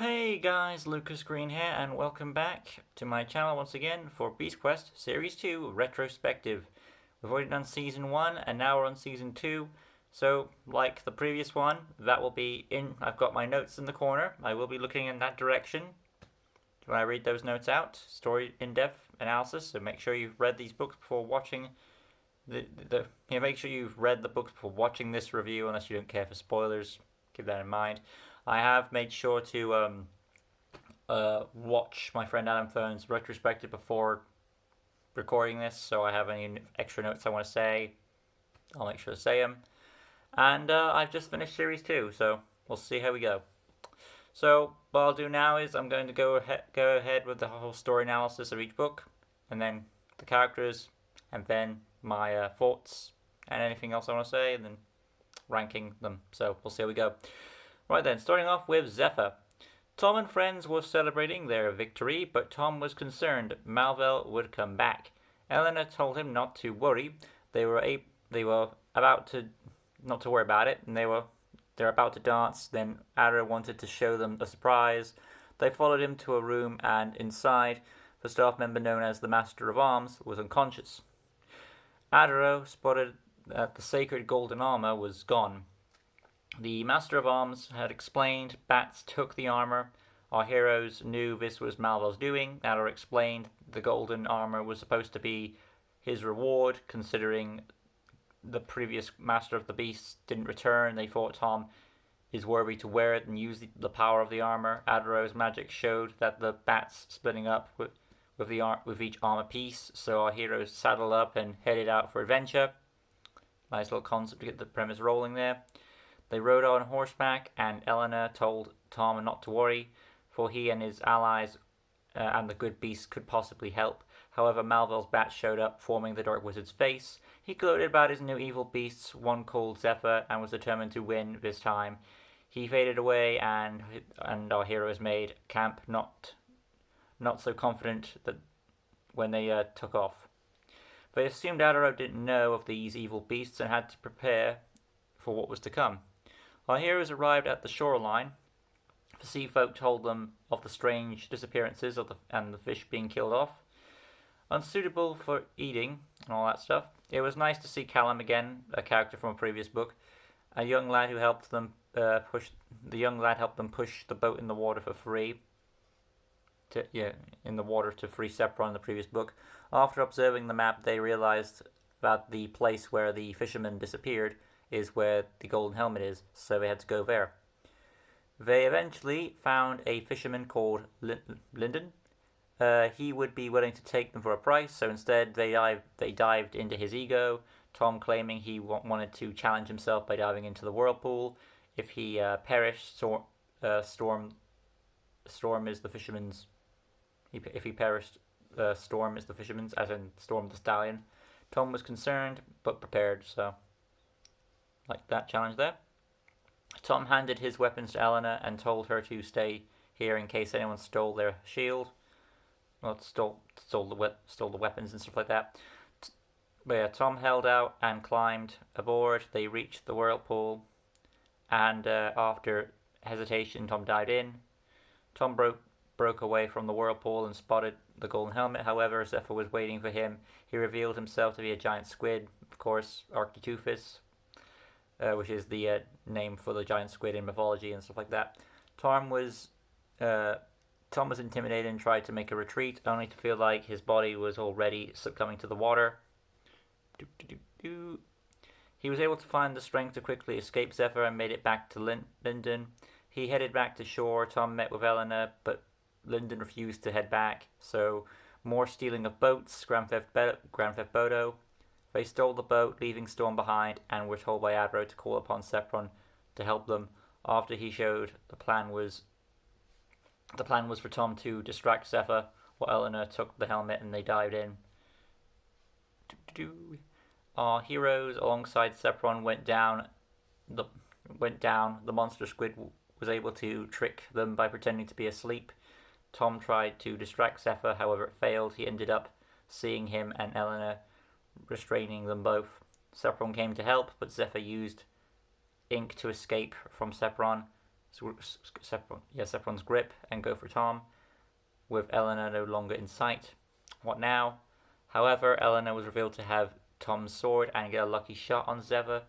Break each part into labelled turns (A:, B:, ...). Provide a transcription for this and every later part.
A: Hey guys, Lucas Green here, and welcome back to my channel once again for Beast Quest Series 2 Retrospective. We've already done Season 1, and now we're on Season 2. So, like the previous one, that will be in. I've got my notes in the corner. I will be looking in that direction when I read those notes out. Story in-depth analysis, so make sure you've read these books before watching make sure you've read the books before watching this review, unless you don't care for spoilers. Keep that in mind. I have made sure to watch my friend Adam Phone's retrospective before recording this, so I have any extra notes I want to say, I'll make sure to say them. And I've just finished Series 2, so we'll see how we go. So what I'll do now is I'm going to go ahead with the whole story analysis of each book, and then the characters, and then my thoughts, and anything else I want to say, and then ranking them. So we'll see how we go. Right then, starting off with Zephyr. Tom and friends were celebrating their victory, but Tom was concerned Malvel would come back. Eleanor told him not to worry. They were about to not to worry about it, and they're about to dance. Then Ada wanted to show them a surprise. They followed him to a room, and inside, the staff member known as the Master of Arms was unconscious. Adaro spotted that the sacred golden armor was gone. The Master of Arms had explained bats took the armor. Our heroes knew this was Malvel's doing. Adaro explained the golden armor was supposed to be his reward, considering the previous Master of the Beasts didn't return. They thought Tom is worthy to wear it and use the power of the armor. Adaro's magic showed that the bats splitting up with each armor piece, so our heroes saddled up and headed out for adventure. Nice little concept to get the premise rolling there. They rode on horseback, and Eleanor told Tom not to worry, for he and his allies and the good beasts could possibly help. However, Malvel's bat showed up, forming the Dark Wizard's face. He gloated about his new evil beasts, one called Zephyr, and was determined to win this time. He faded away, and our heroes made camp not so confident that when they took off. They assumed Adaro didn't know of these evil beasts and had to prepare for what was to come. Our heroes arrived at the shoreline. The sea folk told them of the strange disappearances and the fish being killed off. Unsuitable for eating and all that stuff. It was nice to see Callum again, a character from a previous book. A young lad who helped them push the boat in the water for free. In the water to free Sepron in the previous book. After observing the map, they realized that the place where the fisherman disappeared is where the golden helmet is, so they had to go there. They eventually found a fisherman called Lyndon. He would be willing to take them for a price, so instead they dived into his ego, Tom claiming he wanted to challenge himself by diving into the whirlpool. If he perished, Storm is the fisherman's. If he perished, Storm is the fisherman's, as in Storm the Stallion. Tom was concerned, but prepared, so like that challenge there. Tom handed his weapons to Eleanor and told her to stay here in case anyone stole their shield. Well, stole the weapons and stuff like that. But yeah, Tom held out and climbed aboard. They reached the whirlpool, and after hesitation, Tom dived in. Tom broke away from the whirlpool and spotted the golden helmet. However, Zephyr was waiting for him. He revealed himself to be a giant squid, of course, Architeuthis, which is the name for the giant squid in mythology and stuff like that. Tom was intimidated and tried to make a retreat, only to feel like his body was already succumbing to the water. He was able to find the strength to quickly escape Zephyr and made it back to Lyndon. He headed back to shore. Tom met with Eleanor, but Lyndon refused to head back, so more stealing of boats, Grand Theft Auto. They stole the boat, leaving Storm behind, and were told by Adro to call upon Sepron to help them. After he showed the plan was for Tom to distract Zephyr, while Eleanor took the helmet and they dived in. Our heroes, alongside Sepron, went down. The monster squid was able to trick them by pretending to be asleep. Tom tried to distract Zephyr, however it failed. He ended up seeing him and Eleanor restraining them both. Sepron came to help, but Zephyr used ink to escape from Sepron. Sepron's grip and go for Tom, with Eleanor no longer in sight. What now? However, Eleanor was revealed to have Tom's sword and get a lucky shot on Zephyr.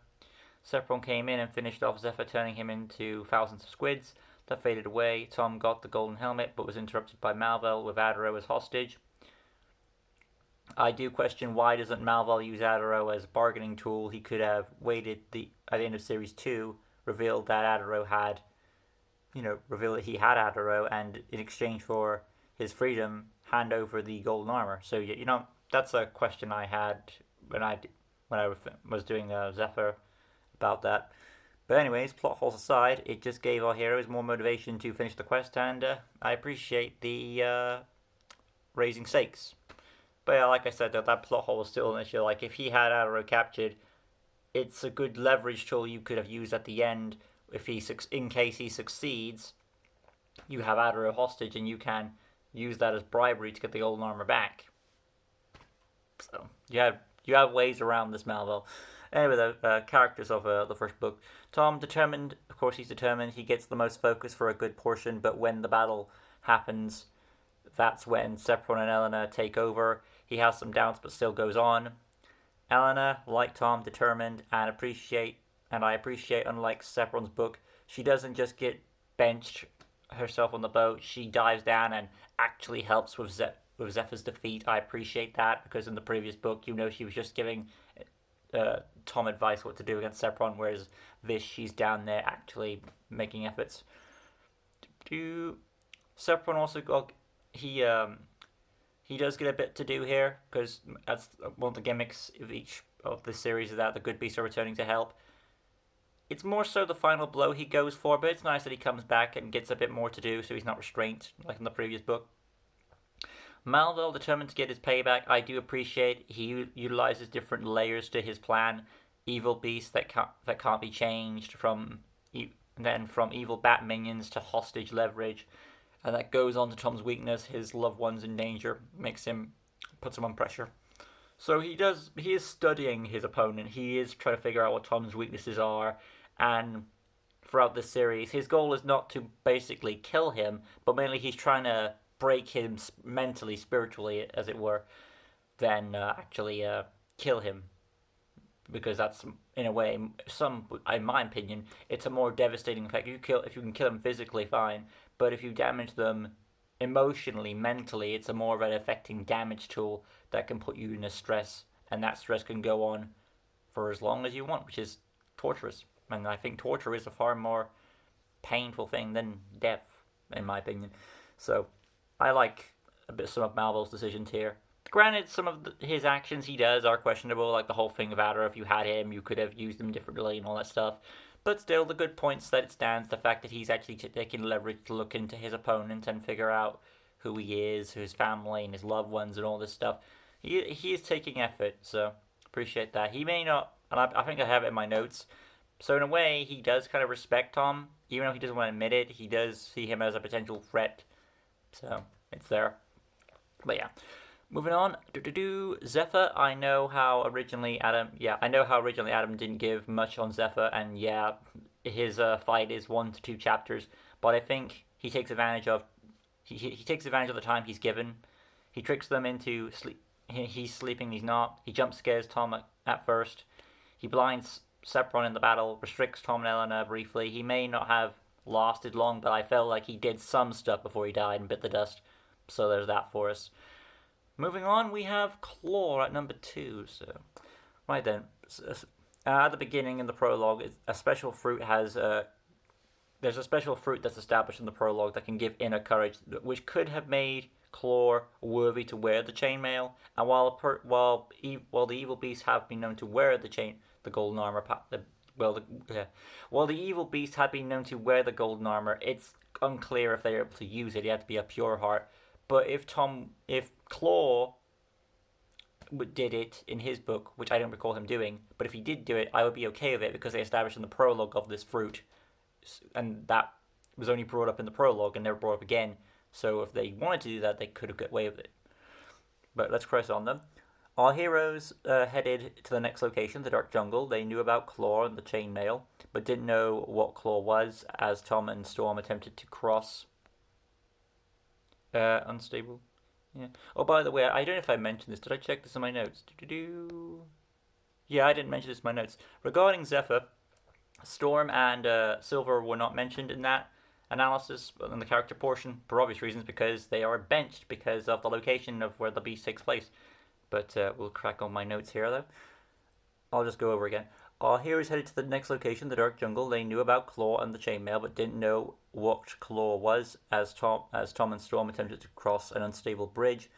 A: Sepron came in and finished off Zephyr, turning him into thousands of squids that faded away. Tom got the golden helmet but was interrupted by Malvel with Adaro as hostage. I do question why doesn't Malvel use Adaro as a bargaining tool. He could have waited at the end of Series 2, revealed that Adaro had, revealed that he had Adaro, and in exchange for his freedom, hand over the golden armor. So, that's a question I had when I was doing Zephyr about that. But anyways, plot holes aside, it just gave our heroes more motivation to finish the quest, and I appreciate the raising stakes. But yeah, like I said, that plot hole was still an issue. Like, if he had Adaro captured, it's a good leverage tool you could have used at the end. If in case he succeeds, you have Adaro hostage, and you can use that as bribery to get the golden armor back. So you have ways around this, Malvel. Anyway, the characters of the first book. Tom, determined. Of course, he's determined. He gets the most focus for a good portion, but when the battle happens, that's when Sepron and Eleanor take over. He has some doubts, but still goes on. Eleanor, like Tom, determined, and I appreciate, unlike Sepron's book, she doesn't just get benched herself on the boat. She dives down and actually helps with Zephyr's defeat. I appreciate that, because in the previous book, she was just giving Tom advice what to do against Sepron, whereas she's down there actually making efforts. Sepron also he does get a bit to do here, because that's one of the gimmicks of each of the series, is that the good beasts are returning to help. It's more so the final blow he goes for, but it's nice that he comes back and gets a bit more to do, so he's not restrained like in the previous book. Malvel, determined to get his payback. I do appreciate he utilizes different layers to his plan. Evil beasts that can't be changed, from evil bat minions to hostage leverage, and that goes on to Tom's weakness, his loved ones in danger, puts him on pressure. So he is studying his opponent. He is trying to figure out what Tom's weaknesses are, and throughout this series, his goal is not to basically kill him, but mainly he's trying to break him mentally, spiritually, as it were, than actually kill him. Because that's, in a way, in my opinion, it's a more devastating effect. If you can kill them physically, fine, but if you damage them emotionally, mentally, it's a more of an affecting damage tool that can put you in a stress, and that stress can go on for as long as you want, which is torturous. And I think torture is a far more painful thing than death, in my opinion. So I like some of Malvel's decisions here. Granted, some of his actions he does are questionable, like the whole thing of Adaro. If you had him, you could have used him differently and all that stuff. But still, the good points that it stands, the fact that he's actually taking leverage to look into his opponent and figure out who he is, his family, and his loved ones, and all this stuff. He is taking effort, so appreciate that. He may not, and I think I have it in my notes. So in a way, he does kind of respect Tom, even though he doesn't want to admit it. He does see him as a potential threat, so it's there. But yeah. Moving on, Zephyr. I know how originally Adam didn't give much on Zephyr, and yeah, his fight is 1 to 2 chapters. But I think he takes advantage of he takes advantage of the time he's given. He tricks them into sleep. He's sleeping. He's not. He jump scares Tom at first. He blinds Sepron in the battle. Restricts Tom and Eleanor briefly. He may not have lasted long, but I felt like he did some stuff before he died and bit the dust. So there's that for us. Moving on, we have Claw at number 2. So, right then, at the beginning in the prologue, a special fruit there's a special fruit that's established in the prologue that can give inner courage, which could have made Claw worthy to wear the chainmail. And while the evil beasts have been known to wear the golden armor, while the evil beast had been known to wear the golden armor, it's unclear if they were able to use it. He had to be a pure heart. But if Claw did it in his book, which I don't recall him doing, but if he did do it, I would be okay with it, because they established in the prologue of this fruit, and that was only brought up in the prologue and never brought up again. So if they wanted to do that, they could have got away with it. But let's press on them. Our heroes headed to the next location, the Dark Jungle. They knew about Claw and the chainmail, but didn't know what Claw was, as Tom and Storm attempted to cross. Unstable. Yeah. Oh, by the way, I don't know if I mentioned this. Did I check this in my notes? Do-do-do. Yeah, I didn't mention this in my notes. Regarding Zephyr, Storm and Silver were not mentioned in that analysis in the character portion for obvious reasons, because they are benched because of the location of where the beast takes place. But we'll crack on my notes here, though. I'll just go over again. Our heroes headed to the next location, the Dark Jungle. They knew about Claw and the chainmail, but didn't know what Claw was, as Tom and Storm attempted to cross an unstable bridge.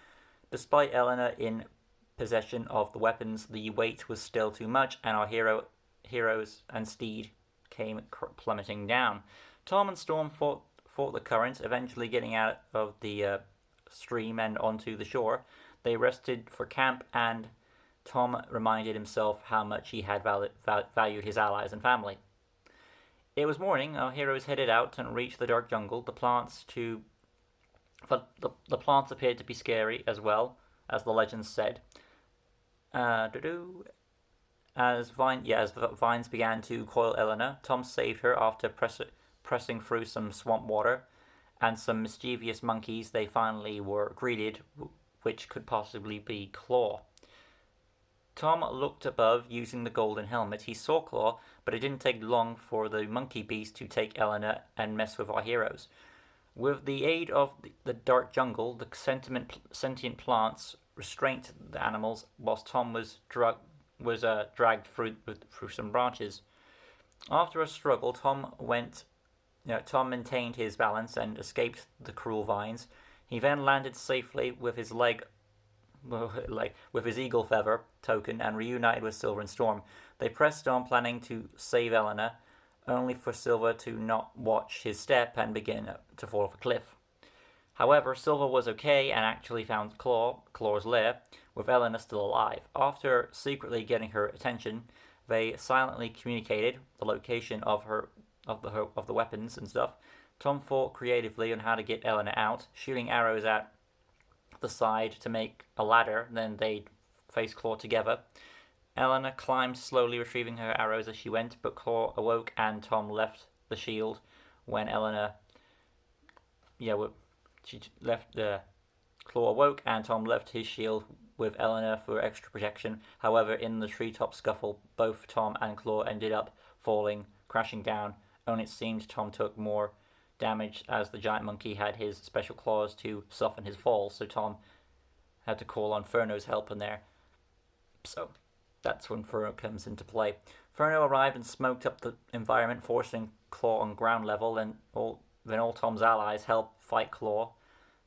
A: Despite Eleanor in possession of the weapons, the weight was still too much, and our heroes and Steed came plummeting down. Tom and Storm fought the currents, eventually getting out of the stream and onto the shore. They rested for camp, and Tom reminded himself how much he had valued his allies and family. It was morning. Our heroes headed out and reached the Dark Jungle. The plants appeared to be scary as well, as the legends said. As vines began to coil Eleanor, Tom saved her after pressing through some swamp water and some mischievous monkeys. They finally were greeted, which could possibly be Claw. Tom looked above using the golden helmet. He saw Claw, but it didn't take long for the monkey beast to take Eleanor and mess with our heroes. With the aid of the Dark Jungle, the sentient plants restrained the animals, whilst Tom was dragged through some branches. After a struggle, Tom maintained his balance and escaped the cruel vines. He then landed safely with his with his eagle feather token and reunited with Silver and Storm. They pressed on, planning to save Eleanor, only for Silver to not watch his step and begin to fall off a cliff. However, Silver was okay and actually found Claw's lair, with Eleanor still alive. After secretly getting her attention, they silently communicated the location of the weapons and stuff. Tom thought creatively on how to get Eleanor out, shooting arrows at the side to make a ladder. Then they'd face Claw together. Eleanor climbed slowly, retrieving her arrows as she went, but Claw awoke and Tom left the shield when Eleanor. Claw awoke and Tom left his shield with Eleanor for extra protection. However, in the treetop scuffle, both Tom and Claw ended up falling, crashing down. Only it seemed Tom took more damage as the giant monkey had his special claws to soften his fall, so Tom had to call on Furno's help in there. So that's when Furno comes into play. Furno arrived and smoked up the environment, forcing Claw on ground level, and all Tom's allies help fight Claw.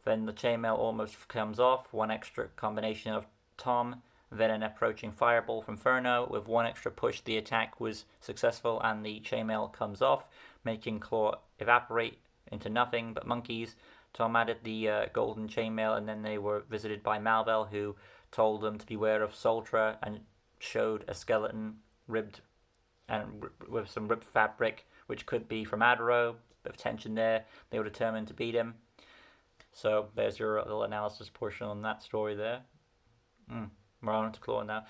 A: Then the chainmail almost comes off. One extra combination of Tom, then an approaching fireball from Furno. With one extra push, the attack was successful and the chainmail comes off, making Claw evaporate into nothing but monkeys. Tom added the golden chainmail, and then they were visited by Malvel, who told them to beware of Soltra and showed a skeleton ribbed and with some ribbed fabric, which could be from Adaro. Bit of tension there. They were determined to beat him. So there's your little analysis portion on that story there. We're on to Claw now.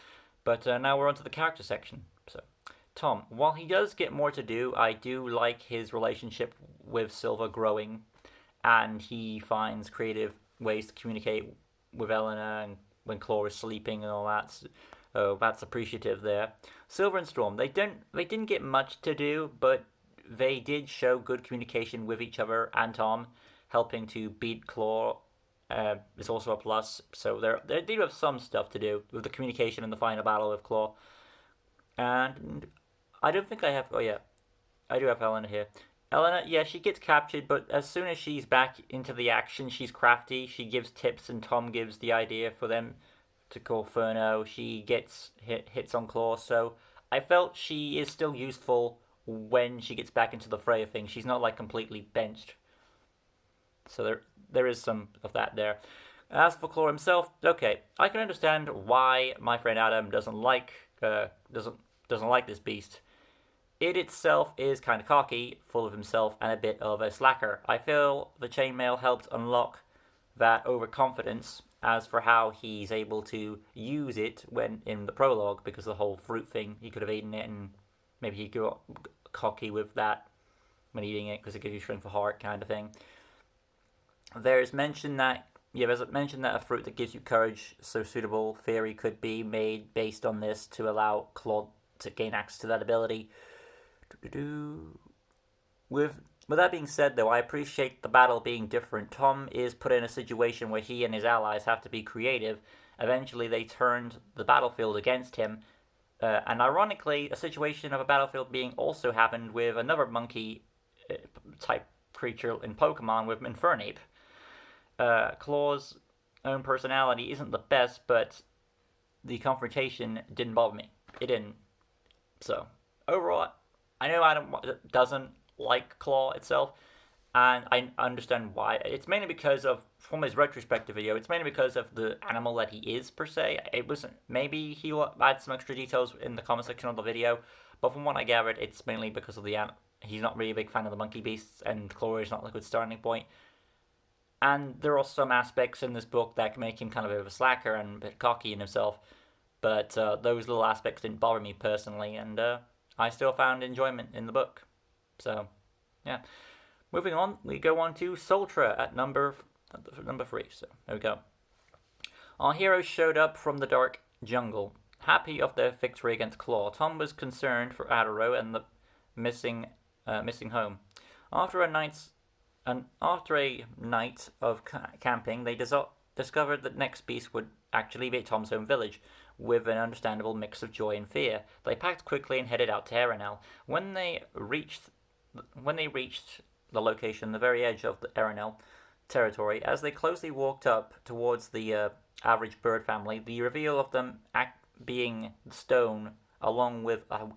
A: But now we're on to the character section. So Tom, while he does get more to do, I do like his relationship with Silver growing, and he finds creative ways to communicate with Eleanor and when Claw is sleeping and all that. So that's appreciative there. Silver and Storm, they didn't get much to do, but they did show good communication with each other and Tom. Helping to beat Claw is also a plus. So they do have some stuff to do with the communication in the final battle with Claw. And I don't think I have. Oh yeah, I do have Eleanor here. Eleanor, yeah, she gets captured, but as soon as she's back into the action, she's crafty. She gives tips, and Tom gives the idea for them to call Furno. She gets hits on Claw, so I felt she is still useful when she gets back into the fray of things. She's not like completely benched. So there is some of that there. As for Claw himself, okay, I can understand why my friend Adam doesn't like this beast. It itself is kind of cocky, full of himself, and a bit of a slacker. I feel the chainmail helped unlock that overconfidence As for how he's able to use it when in the prologue, because of the whole fruit thing, he could have eaten it, and maybe he got cocky with that when eating it because it gives you strength of heart kind of thing. There's mention that a fruit that gives you courage, so suitable theory could be made based on this to allow Claude to gain access to that ability. With that being said, though, I appreciate the battle being different. Tom is put in a situation where he and his allies have to be creative. Eventually, they turned the battlefield against him, and ironically, a situation of a battlefield being also happened with another monkey type creature in Pokemon with Infernape. Claw's own personality isn't the best, but the confrontation didn't bother me. It didn't. So, overall, I know Adam doesn't like Claw itself, and I understand why. It's mainly because of, from his retrospective video, it's mainly because of the animal that he is, per se. It wasn't, maybe he'll add some extra details in the comment section of the video, but from what I gathered, it's mainly because of the he's not really a big fan of the monkey beasts, and Claw is not a good starting point. And there are some aspects in this book that can make him kind of a bit of a slacker and a bit cocky in himself, but those little aspects didn't bother me personally, and I still found enjoyment in the book. So, yeah. Moving on, we go on to Sultra at number 3. So, there we go. Our heroes showed up from the dark jungle, happy of their victory against Claw. Tom was concerned for Adaro and the missing home. After a night of camping, they discovered that next beast would actually be Tom's home village, with an understandable mix of joy and fear. They packed quickly and headed out to Arenal. When they reached the location, the very edge of the Arenal territory, as they closely walked up towards the average bird family, the reveal of them being stone, along with a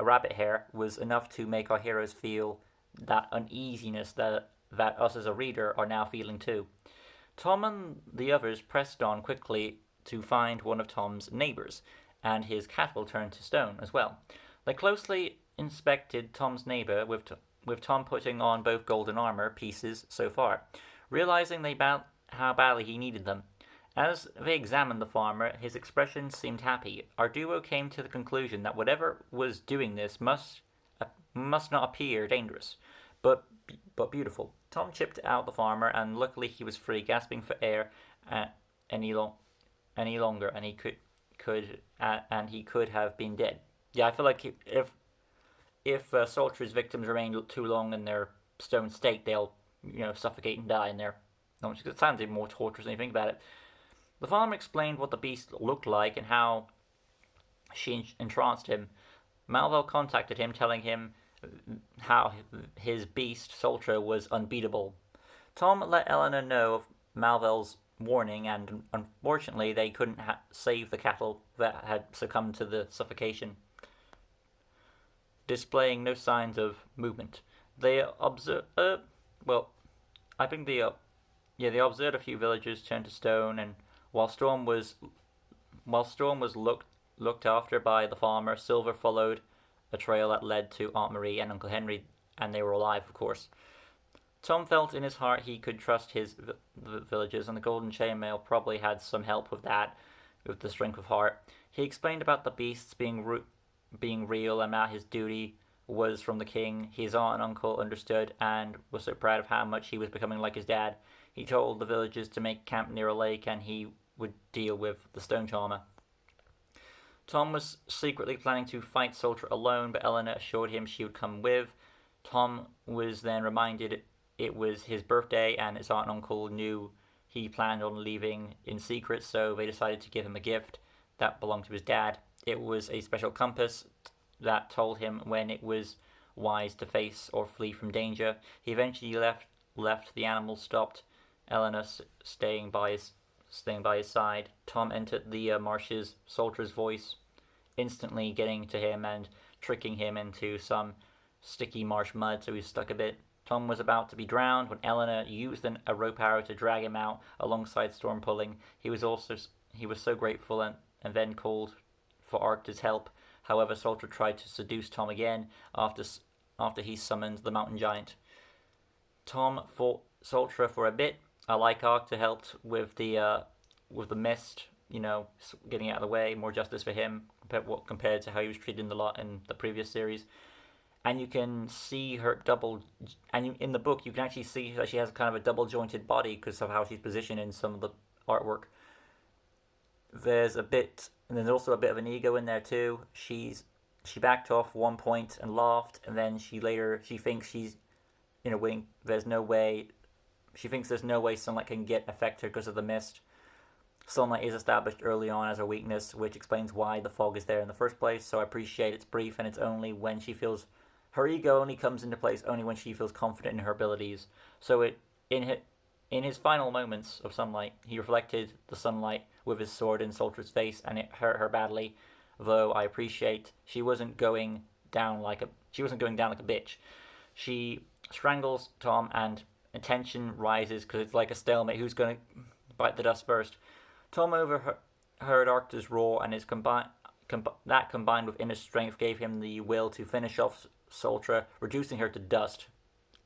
A: rabbit hair, was enough to make our heroes feel that uneasiness that us as a reader are now feeling too. Tom and the others pressed on quickly to find one of Tom's neighbors, and his cattle turned to stone as well. They closely inspected Tom's neighbor, with Tom putting on both golden armor pieces so far, realizing how badly he needed them. As they examined the farmer, his expression seemed happy. Our duo came to the conclusion that whatever was doing this must not appear dangerous, but beautiful. Tom chipped out the farmer, and luckily he was free, gasping for air any longer, and he could have been dead. Yeah, I feel like if Sultra's victims remain too long in their stone state, they'll suffocate and die in there. It sounds even more torturous when you think about it. The farmer explained what the beast looked like and how she entranced him. Malvel contacted him, telling him how his beast, Sultra, was unbeatable. Tom let Eleanor know of Malvel's warning, and unfortunately they couldn't save the cattle that had succumbed to the suffocation, displaying no signs of movement. They observed, they observed a few villagers turn to stone, and while Storm was looked after by the farmer, Silver followed a trail that led to Aunt Marie and Uncle Henry, and they were alive, of course. Tom felt in his heart he could trust his villagers, and the Golden Chainmail probably had some help with that, with the strength of heart. He explained about the beasts being real, and that his duty was from the king. His aunt and uncle understood and was so proud of how much he was becoming like his dad. He told the villagers to make camp near a lake, and he would deal with the stone charmer. Tom was secretly planning to fight Sultra alone, but Eleanor assured him she would come with. Tom was then reminded it was his birthday, and his aunt and uncle knew he planned on leaving in secret, so they decided to give him a gift that belonged to his dad. It was a special compass that told him when it was wise to face or flee from danger. He eventually left. The animal stopped, Eleanor staying by his side. Tom entered the marshes, Sultra's voice instantly getting to him and tricking him into some sticky marsh mud, so he stuck a bit. Tom was about to be drowned when Eleanor used a rope arrow to drag him out alongside Storm pulling. He was so grateful and then called for Arcta's help. However, Sultra tried to seduce Tom again after he summoned the mountain giant. Tom fought Sultra for a bit, I like Arcta helped with the mist, getting out of the way, more justice for him compared to how he was treated in the lot in the previous series. And you can see her double, in the book you can actually see that she has kind of a double jointed body because of how she's positioned in some of the artwork. And there's also a bit of an ego in there too. She backed off one point and laughed, and then she thinks she's in a wing. There's no way. She thinks there's no way sunlight can affect her because of the mist. Sunlight is established early on as a weakness, which explains why the fog is there in the first place. So I appreciate it's brief, and it's only when she feels her ego only comes into place only when she feels confident in her abilities. So in his final moments of sunlight, he reflected the sunlight with his sword in Soltra's face, and it hurt her badly. Though I appreciate she wasn't going down like a bitch. She strangles Tom, and tension rises because it's like a stalemate. Who's going to bite the dust first? Tom overheard Arcta's roar, and that combined with inner strength gave him the will to finish off Soltra, reducing her to dust.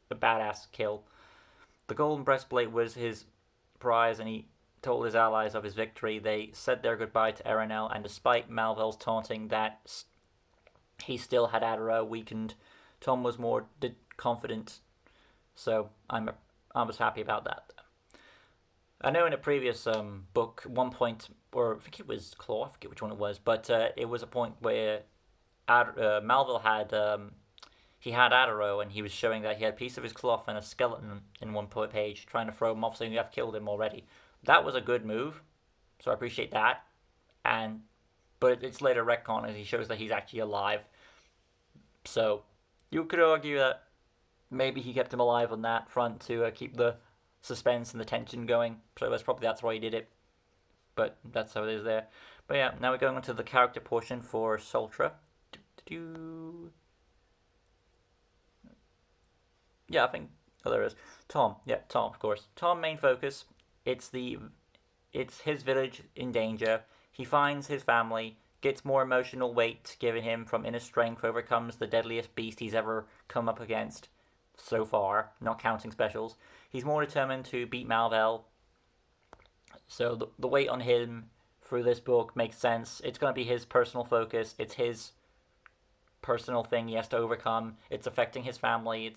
A: A badass kill. The golden breastplate was his prize, and he told his allies of his victory. They said their goodbye to Aranel, and despite Malvel's taunting that he still had Adara weakened, Tom was more confident. So I was happy about that. I know in a previous book, one point, or I think it was Claw, I forget which one it was, but it was a point where Malvel had he had Adaro, and he was showing that he had a piece of his cloth and a skeleton in one page, trying to throw him off, saying you have killed him already. That was a good move, so I appreciate that. But it's later retcon as he shows that he's actually alive. So you could argue that maybe he kept him alive on that front to keep the suspense and the tension going. So that's why he did it. But that's how it is there. But yeah, now we're going on to the character portion for Soltra. Yeah, I think. Oh, there is Tom. Yeah, Tom, of course. Tom, main focus. It's his village in danger. He finds his family, gets more emotional weight given him from inner strength, overcomes the deadliest beast he's ever come up against so far, not counting specials. He's more determined to beat Malvel. So the weight on him through this book makes sense. It's going to be his personal focus. It's his personal thing he has to overcome. It's affecting his family.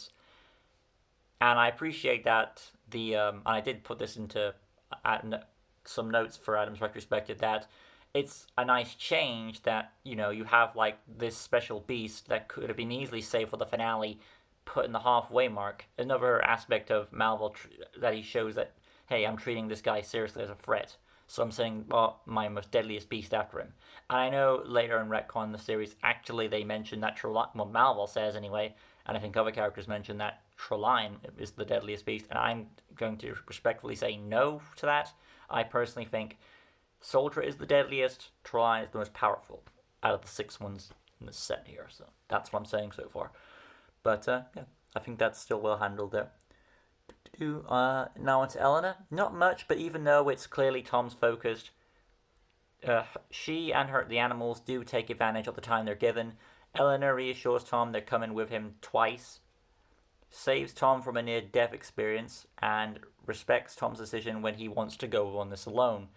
A: And I appreciate that and I did put this into some notes for Adam's retrospective, that it's a nice change that, you have like this special beast that could have been easily saved for the finale, put in the halfway mark. Another aspect of Malvel that he shows that, hey, I'm treating this guy seriously as a threat. So I'm saying, my most deadliest beast after him. And I know later in retcon the series, actually they mention that Malvel says anyway, and I think other characters mention that Trelaine is the deadliest beast, and I'm going to respectfully say no to that. I personally think Soldier is the deadliest, Trelaine is the most powerful out of the 6 ones in this set here. So that's what I'm saying so far. But yeah, I think that's still well handled there. Now on to Eleanor. Not much, but even though it's clearly Tom's focused, she and the animals do take advantage of the time they're given. Eleanor reassures Tom they're coming with him twice, saves Tom from a near-death experience, and respects Tom's decision when he wants to go on this alone.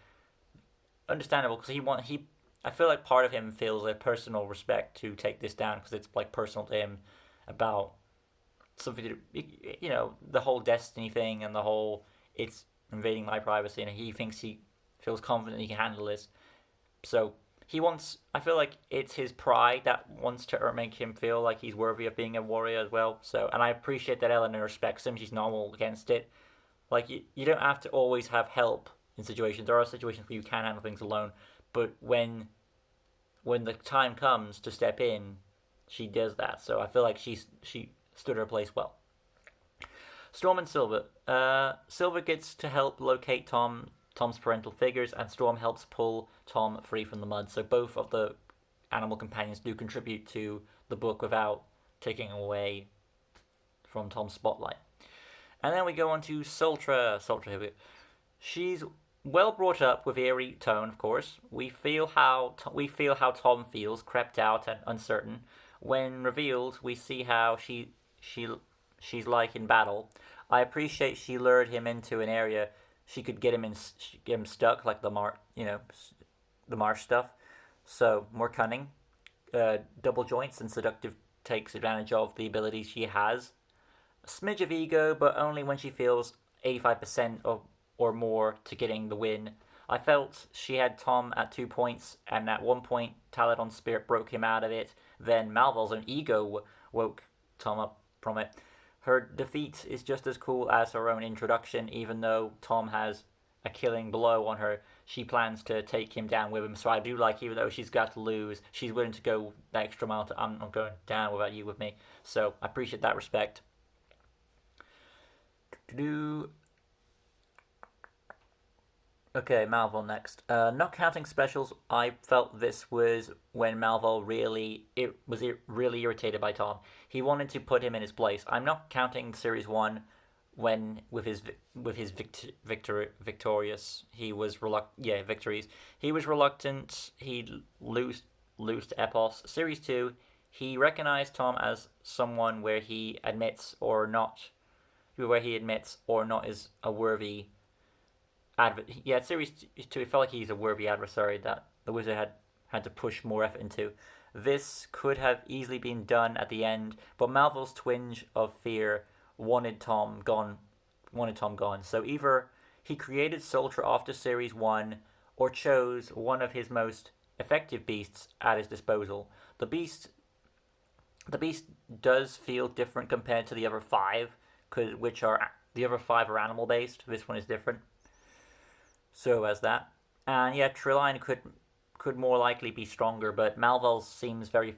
A: Understandable, because I feel like part of him feels a personal respect to take this down, because it's like personal to him about something to, the whole destiny thing and the whole it's invading my privacy, and he feels confident he can handle this. So I feel like it's his pride that wants to make him feel like he's worthy of being a warrior as well. So, and I appreciate that Eleanor respects him. She's not all against it. Like, you don't have to always have help in situations. There are situations where you can handle things alone. But when the time comes to step in, she does that. So I feel like she stood her place well. Storm and Silver. Silver gets to help locate Tom's parental figures, and Storm helps pull Tom free from the mud. So both of the animal companions do contribute to the book without taking away from Tom's spotlight. And then we go on to Soltra. She's well brought up with eerie tone, of course. We feel how Tom feels, crept out and uncertain. When revealed, we see how she she's like in battle. I appreciate she lured him into an area she could get him stuck, like the marsh stuff. So more cunning, double joints, and seductive takes advantage of the abilities she has. A smidge of ego, but only when she feels 85% or more to getting the win. I felt she had Tom at 2 points, and at one point, Taladon's spirit broke him out of it. Then Malvol's own ego woke Tom up from it. Her defeat is just as cool as her own introduction, even though Tom has a killing blow on her. She plans to take him down with him, so I do like, even though she's got to lose, she's willing to go the extra mile. I'm not going down without you with me. So I appreciate that respect. Okay, Malvol next. Not counting specials, I felt this was when Malvol really irritated by Tom. He wanted to put him in his place. I'm not counting Series One when victorious he was victories. He was reluctant. He lose to Epos. Series Two, he recognized Tom as someone where he admits or not is a worthy Series 2, it felt like he's a worthy adversary that the Wizard had to push more effort into. This could have easily been done at the end, but Malvol's twinge of fear wanted Tom gone. So either he created Soldier after Series 1 or chose one of his most effective beasts at his disposal. The beast does feel different compared to the other five, which are the other five are animal based. This one is different. So as that, and yeah, Trilline could more likely be stronger, but Malvol seems very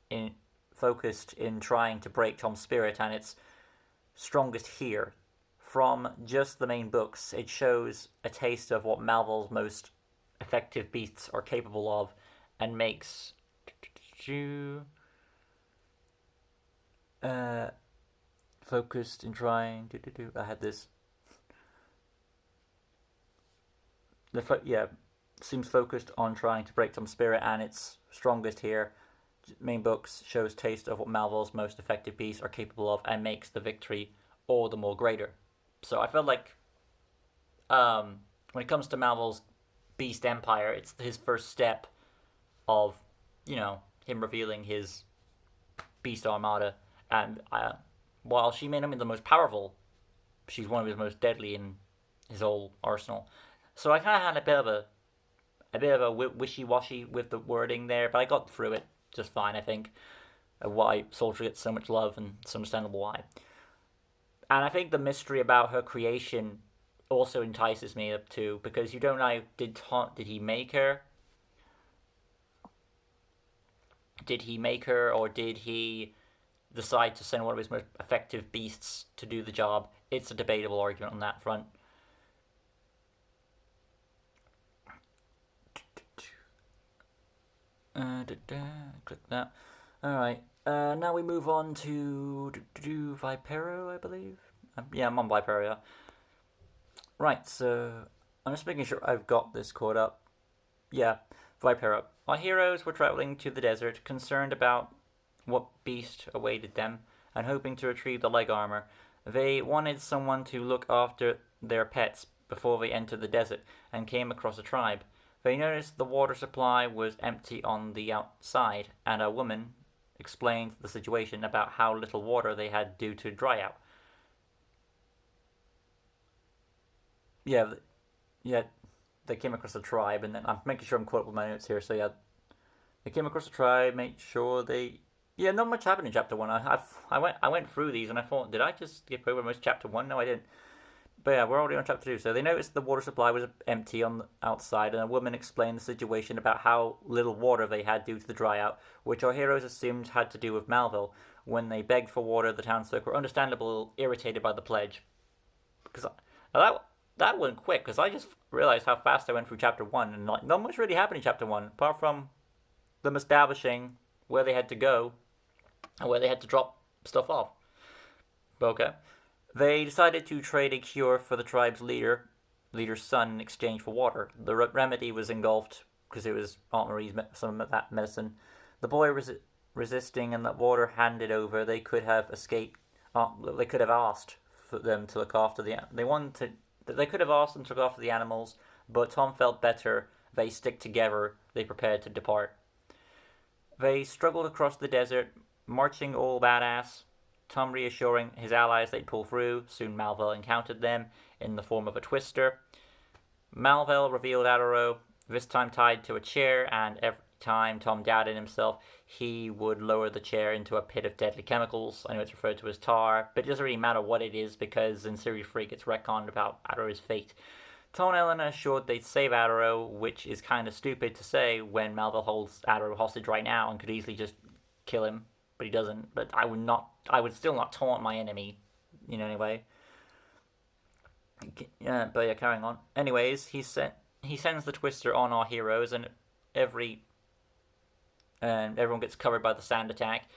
A: in focused in trying to break Tom's spirit, and it's strongest here. From just the main books, it shows a taste of what Malvol's most effective beasts are capable of, and makes focused in trying. I had this. Seems focused on trying to break Tom's spirit, and it's strongest here. Main books shows taste of what Malvol's most effective beasts are capable of, and makes the victory all the more greater. So I felt like when it comes to Malvol's Beast Empire, it's his first step of him revealing his Beast Armada, and while she may not be the most powerful, she's one of his most deadly in his whole arsenal. So I kind of had a bit of a wishy-washy with the wording there, but I got through it just fine, I think. Why Soldier gets so much love, and it's understandable why. And I think the mystery about her creation also entices me up too, because you don't know, did he make her? Did he make her, or did he decide to send one of his most effective beasts to do the job? It's a debatable argument on that front. Click that. Alright. Now we move on to Vipero, I believe. I'm on Vipero, yeah. Right, so I'm just making sure I've got this caught up. Yeah, Vipero. Our heroes were traveling to the desert, concerned about what beast awaited them, and hoping to retrieve the leg armor. They wanted someone to look after their pets before they entered the desert, and came across a tribe. They noticed the water supply was empty on the outside, and a woman explained the situation about how little water they had due to dry out. Yeah, they came across a tribe, and then I'm making sure I'm caught up with my notes here. So yeah, they came across a tribe, made sure they. Yeah, not much happened in chapter 1. I went through these, and I thought, did I just skip over most chapter 1? No, I didn't. But yeah, we're already on chapter 2. So they noticed the water supply was empty on the outside, and a woman explained the situation about how little water they had due to the dry out, which our heroes assumed had to do with Malvol. When they begged for water, the townsfolk were understandably irritated by the pledge. Because that went quick, because I just realized how fast I went through chapter 1, and like not much really happened in chapter 1, apart from them establishing where they had to go and where they had to drop stuff off. But okay. They decided to trade a cure for the tribe's leader's son, in exchange for water. The remedy was engulfed because it was Aunt Marie's some of that medicine. The boy resisting, and the water handed over, they could have escaped they could have asked for them to look after they could have asked them to look after the animals, but Tom felt better. They stick together. They prepared to depart. They struggled across the desert, marching all badass. Tom reassuring his allies they'd pull through. Soon Malvel encountered them in the form of a twister. Malvel revealed Adaro, this time tied to a chair, and every time Tom doubted himself, he would lower the chair into a pit of deadly chemicals. I know it's referred to as tar, but it doesn't really matter what it is because in Series 3 it gets retconned about Adaro's fate. Tom and Elena assured they'd save Adaro, which is kind of stupid to say when Malvel holds Adaro hostage right now and could easily just kill him, but he doesn't. But I would still not taunt my enemy, anyway. Yeah, but yeah, carrying on. Anyways, he sends the twister on our heroes, and everyone gets covered by the sand attack.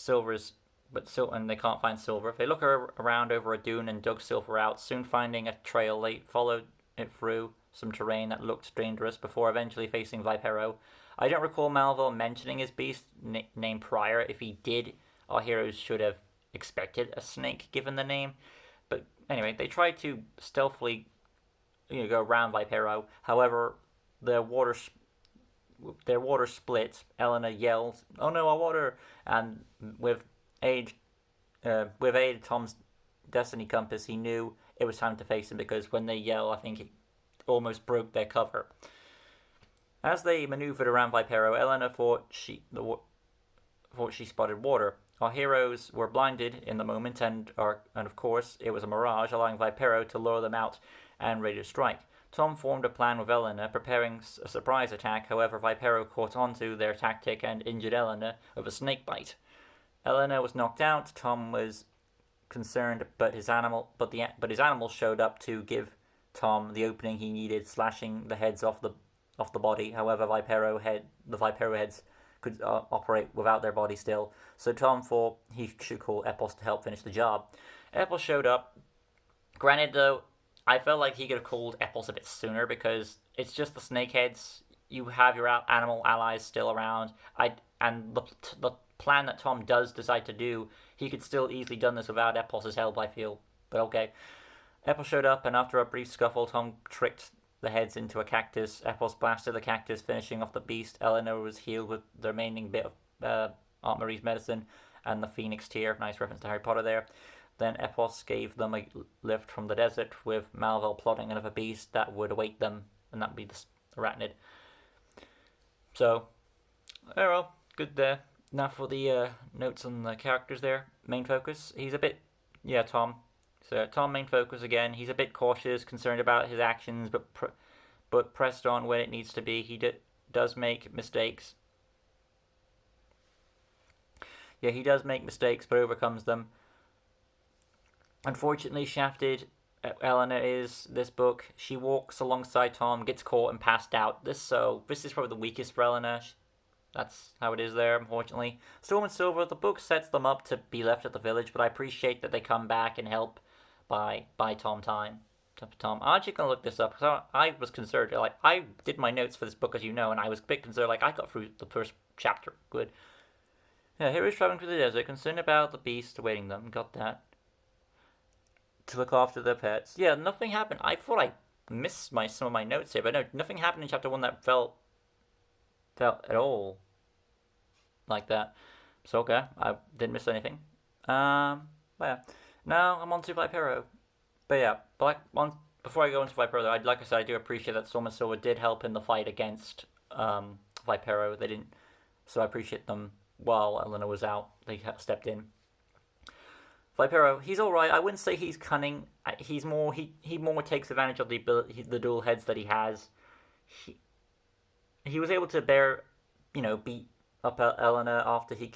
A: And they can't find Silver. They look around over a dune and dug Silver out. Soon finding a trail, they followed it through some terrain that looked dangerous before eventually facing Vipero. I don't recall Malvel mentioning his beast name prior. If he did, our heroes should have expected a snake given the name. But anyway, they tried to stealthily go around Vipero. However, their water split. Elena yells, "Oh no, our water!" And with aid of Tom's destiny compass, he knew it was time to face him because when they yell, I think it almost broke their cover. As they maneuvered around Vipero, Elena thought she spotted water. Our heroes were blinded in the moment, and of course it was a mirage, allowing Vipero to lure them out and ready to strike. Tom formed a plan with Elena, preparing a surprise attack. However, Vipero caught onto their tactic and injured Elena with a snake bite. Elena was knocked out. Tom was concerned, but his animals showed up to give Tom the opening he needed, slashing the heads off the body. However, the Vipero heads could operate without their body still. So Tom thought he should call Epos to help finish the job. Epos showed up. Granted, though, I felt like he could have called Epos a bit sooner because it's just the snakeheads. You have your animal allies still around. And the plan that Tom does decide to do, he could still easily done this without Epos' help, I feel. But okay. Epos showed up, and after a brief scuffle, Tom tricked the heads into a cactus. Epos blasted the cactus, finishing off the beast. Eleanor was healed with the remaining bit of Aunt Marie's medicine and the phoenix tear. Nice reference to Harry Potter there. Then Epos gave them a lift from the desert, with Malvel plotting another beast that would await them, and that would be the arachnid. So, oh well, good there. Now for the notes on the characters there. Main focus, he's a bit, Tom. So Tom, main focus again. He's a bit cautious, concerned about his actions, but pressed on when it needs to be. He does make mistakes. Yeah, he does make mistakes, but overcomes them. Unfortunately, shafted Elena is this book. She walks alongside Tom, gets caught and passed out. This is probably the weakest for Elena. That's how it is there, unfortunately. Storm and Silver, the book sets them up to be left at the village, but I appreciate that they come back and help by Tom time. I'm actually going to look this up, because I was concerned. Like, I did my notes for this book, as you know, and I was a bit concerned. Like, I got through the first chapter. Good. Yeah, heroes traveling through the desert, concerned about the beast awaiting them. Got that. To look after their pets. Yeah, nothing happened. I thought I missed some of my notes here, but no, nothing happened in chapter 1 that felt at all like that. So okay, I didn't miss anything. But yeah. Now I'm on to Vipero. But yeah, before I go into Vipero, though, like I said, I do appreciate that Storm and Silver did help in the fight against Vipero. They didn't, so I appreciate them while Elena was out. They stepped in. Vipero, he's all right. I wouldn't say he's cunning. He's more he more takes advantage of the dual heads that he has. He was able to beat up Elena after he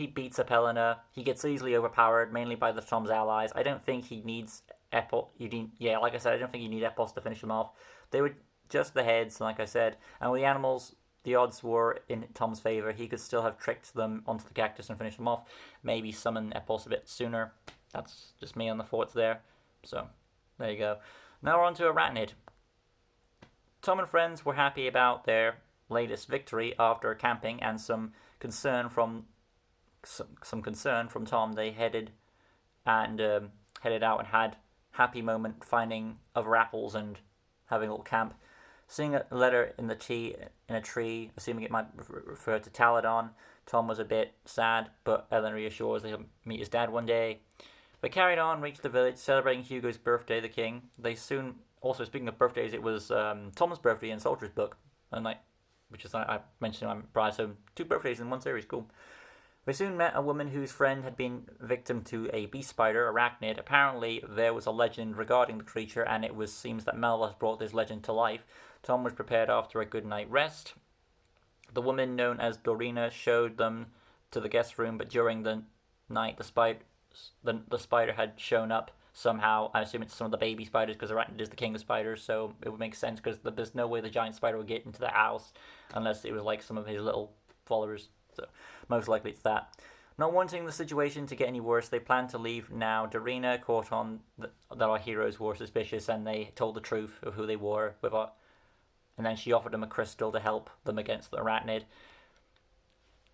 A: beats up Elena, he gets easily overpowered, mainly by the Tom's allies. I don't think he needs Epos. Like I said, I don't think you need Epos to finish him off. They were just the heads, like I said, and with the animals, the odds were in Tom's favor. He could still have tricked them onto the cactus and finished them off. Maybe summon Epos a bit sooner. That's just me on the thoughts there. So, there you go. Now we're on to Arachnid. Tom and friends were happy about their latest victory after camping and some concern from Tom. They headed and headed out and had happy moment finding other apples and having a little camp. Seeing a letter in a tree, assuming it might refer to Taladon, Tom was a bit sad, but Ellen reassures he'll meet his dad one day. They carried on, reached the village, celebrating Hugo's birthday, the king. They soon, also speaking of birthdays, it was Tom's birthday in Soldier's book, and which is I mentioned I'm Bride, so 2 birthdays in one series, cool. They soon met a woman whose friend had been victim to a beast spider, arachnid. Apparently, there was a legend regarding the creature, and seems that Melva has brought this legend to life. Tom was prepared after a good night rest. The woman known as Dorina showed them to the guest room, but during the night, the spider had shown up somehow. I assume it's some of the baby spiders because Arachnid is the king of spiders, so it would make sense because there's no way the giant spider would get into the house unless it was like some of his little followers. So most likely it's that. Not wanting the situation to get any worse, they planned to leave now. Dorina caught on that our heroes were suspicious, and they told the truth of who they were. And then she offered them a crystal to help them against the arachnid.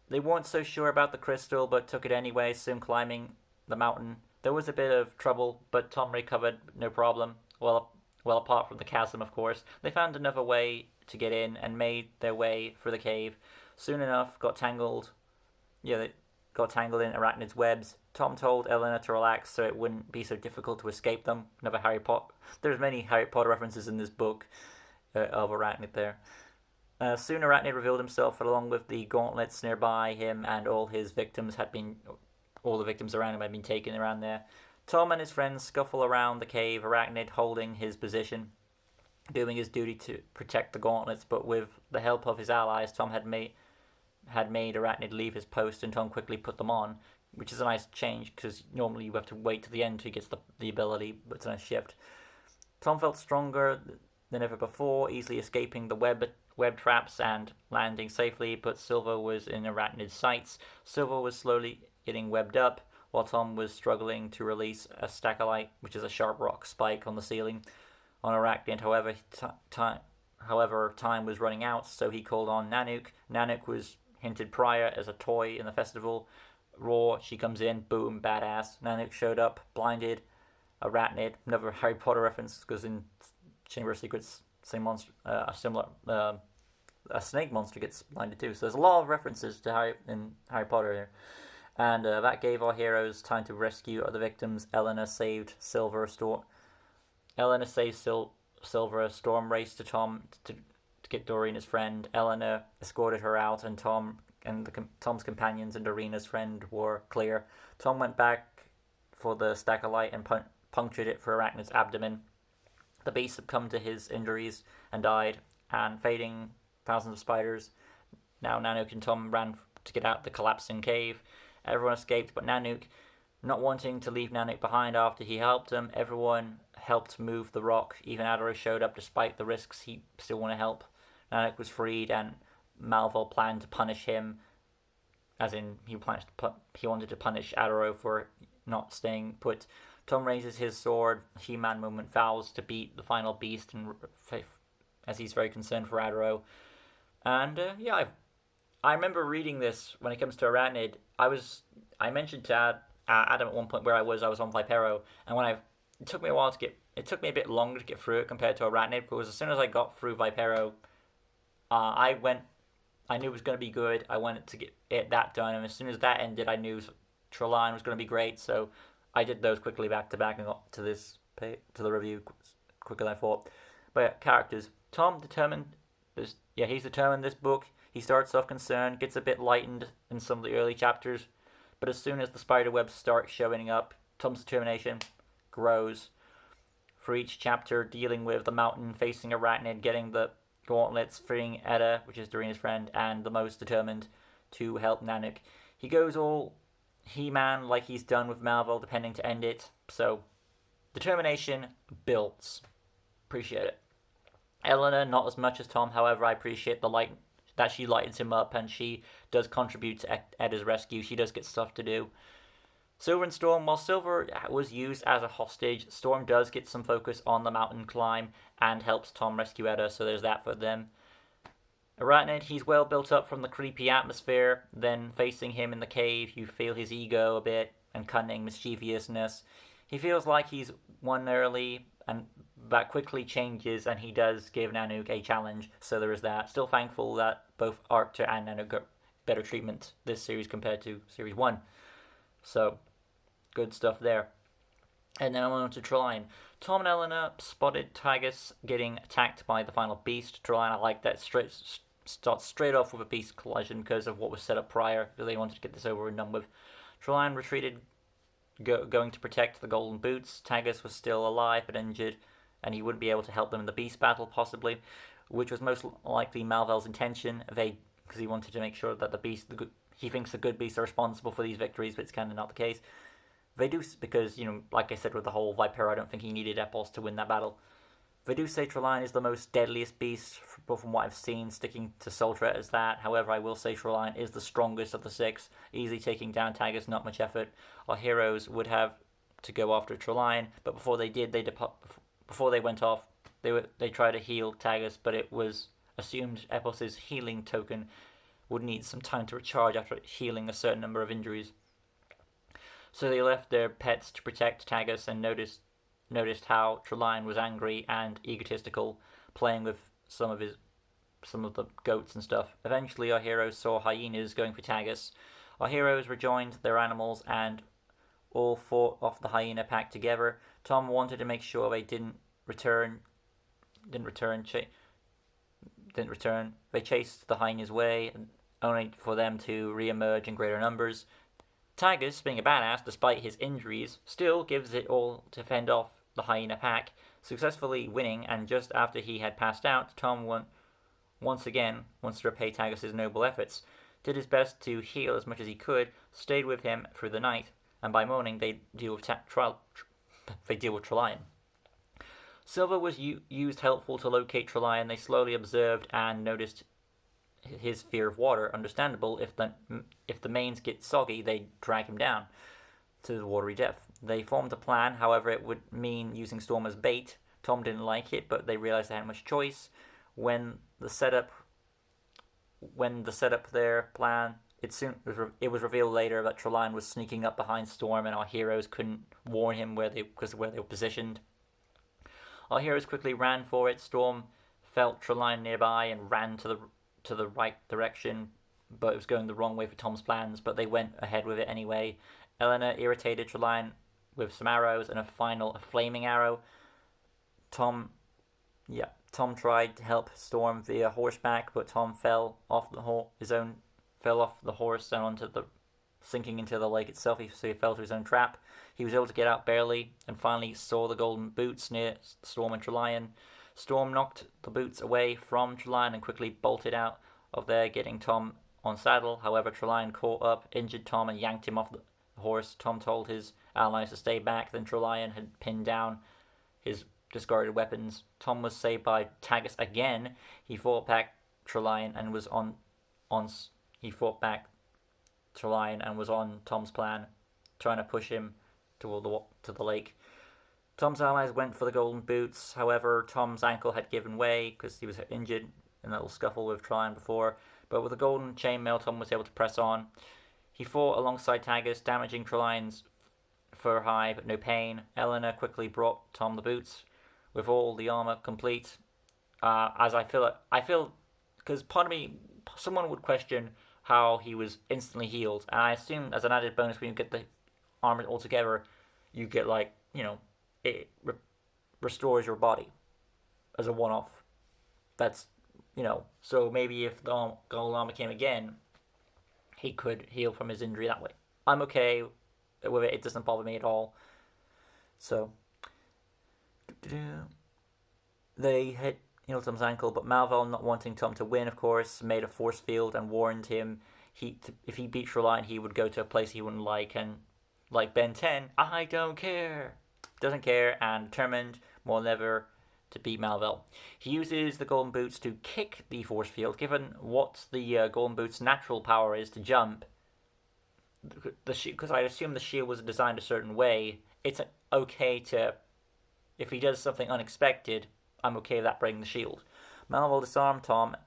A: They weren't so sure about the crystal, but took it anyway, soon climbing the mountain. There was a bit of trouble, but Tom recovered no problem. Well, apart from the chasm, of course. They found another way to get in and made their way through the cave. Soon enough, they got tangled in Arachnid's webs. Tom told Eleanor to relax so it wouldn't be so difficult to escape them. Another Harry Potter. There's many Harry Potter references in this book of Arachnid there. Soon Arachnid revealed himself along with the gauntlets nearby him, and all the victims around him had been taken around there. Tom and his friends scuffle around the cave, Arachnid holding his position, doing his duty to protect the gauntlets, but with the help of his allies, Tom had made Arachnid leave his post, and Tom quickly put them on, which is a nice change because normally you have to wait to the end to get the ability, but it's a nice shift. Tom felt stronger than ever before, easily escaping the web traps and landing safely, but Silver was in Arachnid's sights. Silver was slowly getting webbed up, while Tom was struggling to release a stachelite, which is a sharp rock spike on the ceiling, on Arachnid. However, time was running out, so he called on Nanook. Nanook was hinted prior as a toy in the festival. Raw, she comes in, boom, badass. Nanook showed up, blinded Arachnid. Another Harry Potter reference, because in Chamber of Secrets, same monster, a snake monster gets blinded too. So there's a lot of references to Harry Potter here. And that gave our heroes time to rescue other victims. Eleanor saved Silver. Silver. Storm raced to Tom to get Dorina's friend. Eleanor escorted her out, and Tom's companions and Dorina's friend were clear. Tom went back for the stachelite and punctured it for Arachnid's abdomen. The beast succumbed to his injuries and died, and fading thousands of spiders. Now Nanook and Tom ran to get out the collapsing cave. Everyone escaped, but Nanook, not wanting to leave Nanook behind after he helped them, everyone helped move the rock. Even Adaro showed up despite the risks. He still wanted to help. Nanook was freed, and Malval planned to punish him, as in he wanted to punish Adaro for not staying put. Tom raises his sword. He-Man moment vows to beat the final beast, and as he's very concerned for Adaro. And I remember reading this when it comes to Arachnid. I mentioned to Adam at one point where I was on Vipero, and it took me a bit longer to get through it compared to Arachnid, because as soon as I got through Vipero, I knew it was going to be good. I wanted to get that done, and as soon as that ended, I knew Trelane was going to be great, so I did those quickly back to back and got to the review quicker than I thought. But yeah, characters. Tom determined. He's determined this book. He starts off concerned, gets a bit lightened in some of the early chapters, but as soon as the spiderwebs start showing up, Tom's determination grows. For each chapter, dealing with the mountain, facing Arachnid, getting the gauntlets, freeing Edda, which is Dorina's friend, and the most determined to help Nanook. He goes all He-Man like he's done with Malval, depending to end it. So, determination builds. Appreciate it. Eleanor, not as much as Tom, however, I appreciate that she lightens him up, and she does contribute to Edda's rescue. She does get stuff to do. Silver and Storm, while Silver was used as a hostage, Storm does get some focus on the mountain climb and helps Tom rescue Edda, so there's that for them. Arachnid, he's well built up from the creepy atmosphere. Then facing him in the cave, you feel his ego a bit. and cunning, mischievousness. He feels like he's won early, and that quickly changes, and he does give Nanook a challenge, so there is that. Still thankful that both Arctur and Nanook got better treatment this series compared to Series 1. So, good stuff there. And then I went on to Trelline. Tom and Eleanor spotted Tygus getting attacked by the final beast. Trelline, I like that, starts straight off with a beast collision because of what was set up prior. They wanted to get this over and done with. Trelline retreated, going to protect the golden boots. Tygus was still alive but injured, and he wouldn't be able to help them in the beast battle, possibly, which was most likely Malvel's intention. Because he wanted to make sure that he thinks the good beasts are responsible for these victories, but it's kind of not the case. They do, because, like I said with the whole Vipera, I don't think he needed Epos to win that battle. They do say Trelline is the most deadliest beast, but from what I've seen, sticking to Sultra as that. However, I will say Trelline is the strongest of the 6, easily taking down Tygus, not much effort. Our heroes would have to go after Trelline, but before they did, before they went off, they tried to heal Tygus, but it was assumed Epos's healing token would need some time to recharge after healing a certain number of injuries. So they left their pets to protect Tygus and noticed how Trelline was angry and egotistical, playing with some of the goats and stuff. Eventually, our heroes saw hyenas going for Tygus. Our heroes rejoined their animals and all fought off the hyena pack together. Tom wanted to make sure they didn't return. They chased the hyenas away, only for them to re-emerge in greater numbers. Tygus, being a badass despite his injuries, still gives it all to fend off the hyena pack, successfully winning, and just after he had passed out, Tom once again wants to repay Tygus' noble efforts, did his best to heal as much as he could, stayed with him through the night, and by morning they deal with Trelline. Silver was used helpful to locate Trelline. They slowly observed and noticed his fear of water. Understandable, if the mains get soggy, they drag him down to the watery depth. They formed a plan, however it would mean using Storm as bait. Tom didn't like it, but they realized they hadn't much choice. When the setup their plan, it was revealed later that Trelline was sneaking up behind Storm, and our heroes couldn't warn him because of where they were positioned. Our heroes quickly ran for it. Storm felt Trelline nearby and ran to the right direction, but it was going the wrong way for Tom's plans, but they went ahead with it anyway. Eleanor irritated Trelline with some arrows and a flaming arrow. Tom tried to help Storm via horseback, but Tom fell off the horse and sinking into the lake itself, so he fell to his own trap. He was able to get out barely, and finally saw the golden boots near Storm and Trelline. Storm knocked the boots away from Trelline and quickly bolted out of there, getting Tom on saddle. However, Trelline caught up, injured Tom, and yanked him off the horse. Tom told his allies to stay back, then Trelline had pinned down his discarded weapons. Tom was saved by Tygus again. He fought back Trelline and was on Tom's plan, trying to push him to the lake. Tom's allies went for the golden boots. However, Tom's ankle had given way because he was injured in a little scuffle with Trelline before. But with the golden chainmail, Tom was able to press on. He fought alongside Tygus, damaging Treline's fur high, but no pain. Eleanor quickly brought Tom the boots, with all the armor complete. As I feel, because part of me, someone would question how he was instantly healed, and I assume as an added bonus when you get the armor all together, you get it restores your body as a one-off. That's, so maybe if the gold armor came again, he could heal from his injury that way. I'm okay with it. It doesn't bother me at all. So, they hit Tom's ankle, but Malvel, not wanting Tom to win, of course, made a force field and warned him if he beat Trelline, he would go to a place he wouldn't like, and like Ben 10, I don't care. Doesn't care, and determined more than ever to beat Malvel. He uses the golden boots to kick the force field. Given what the golden boots' natural power is to jump, because I assume the shield was designed a certain way, it's okay to, if he does something unexpected, I'm okay with that breaking the shield. Malvel disarmed Tom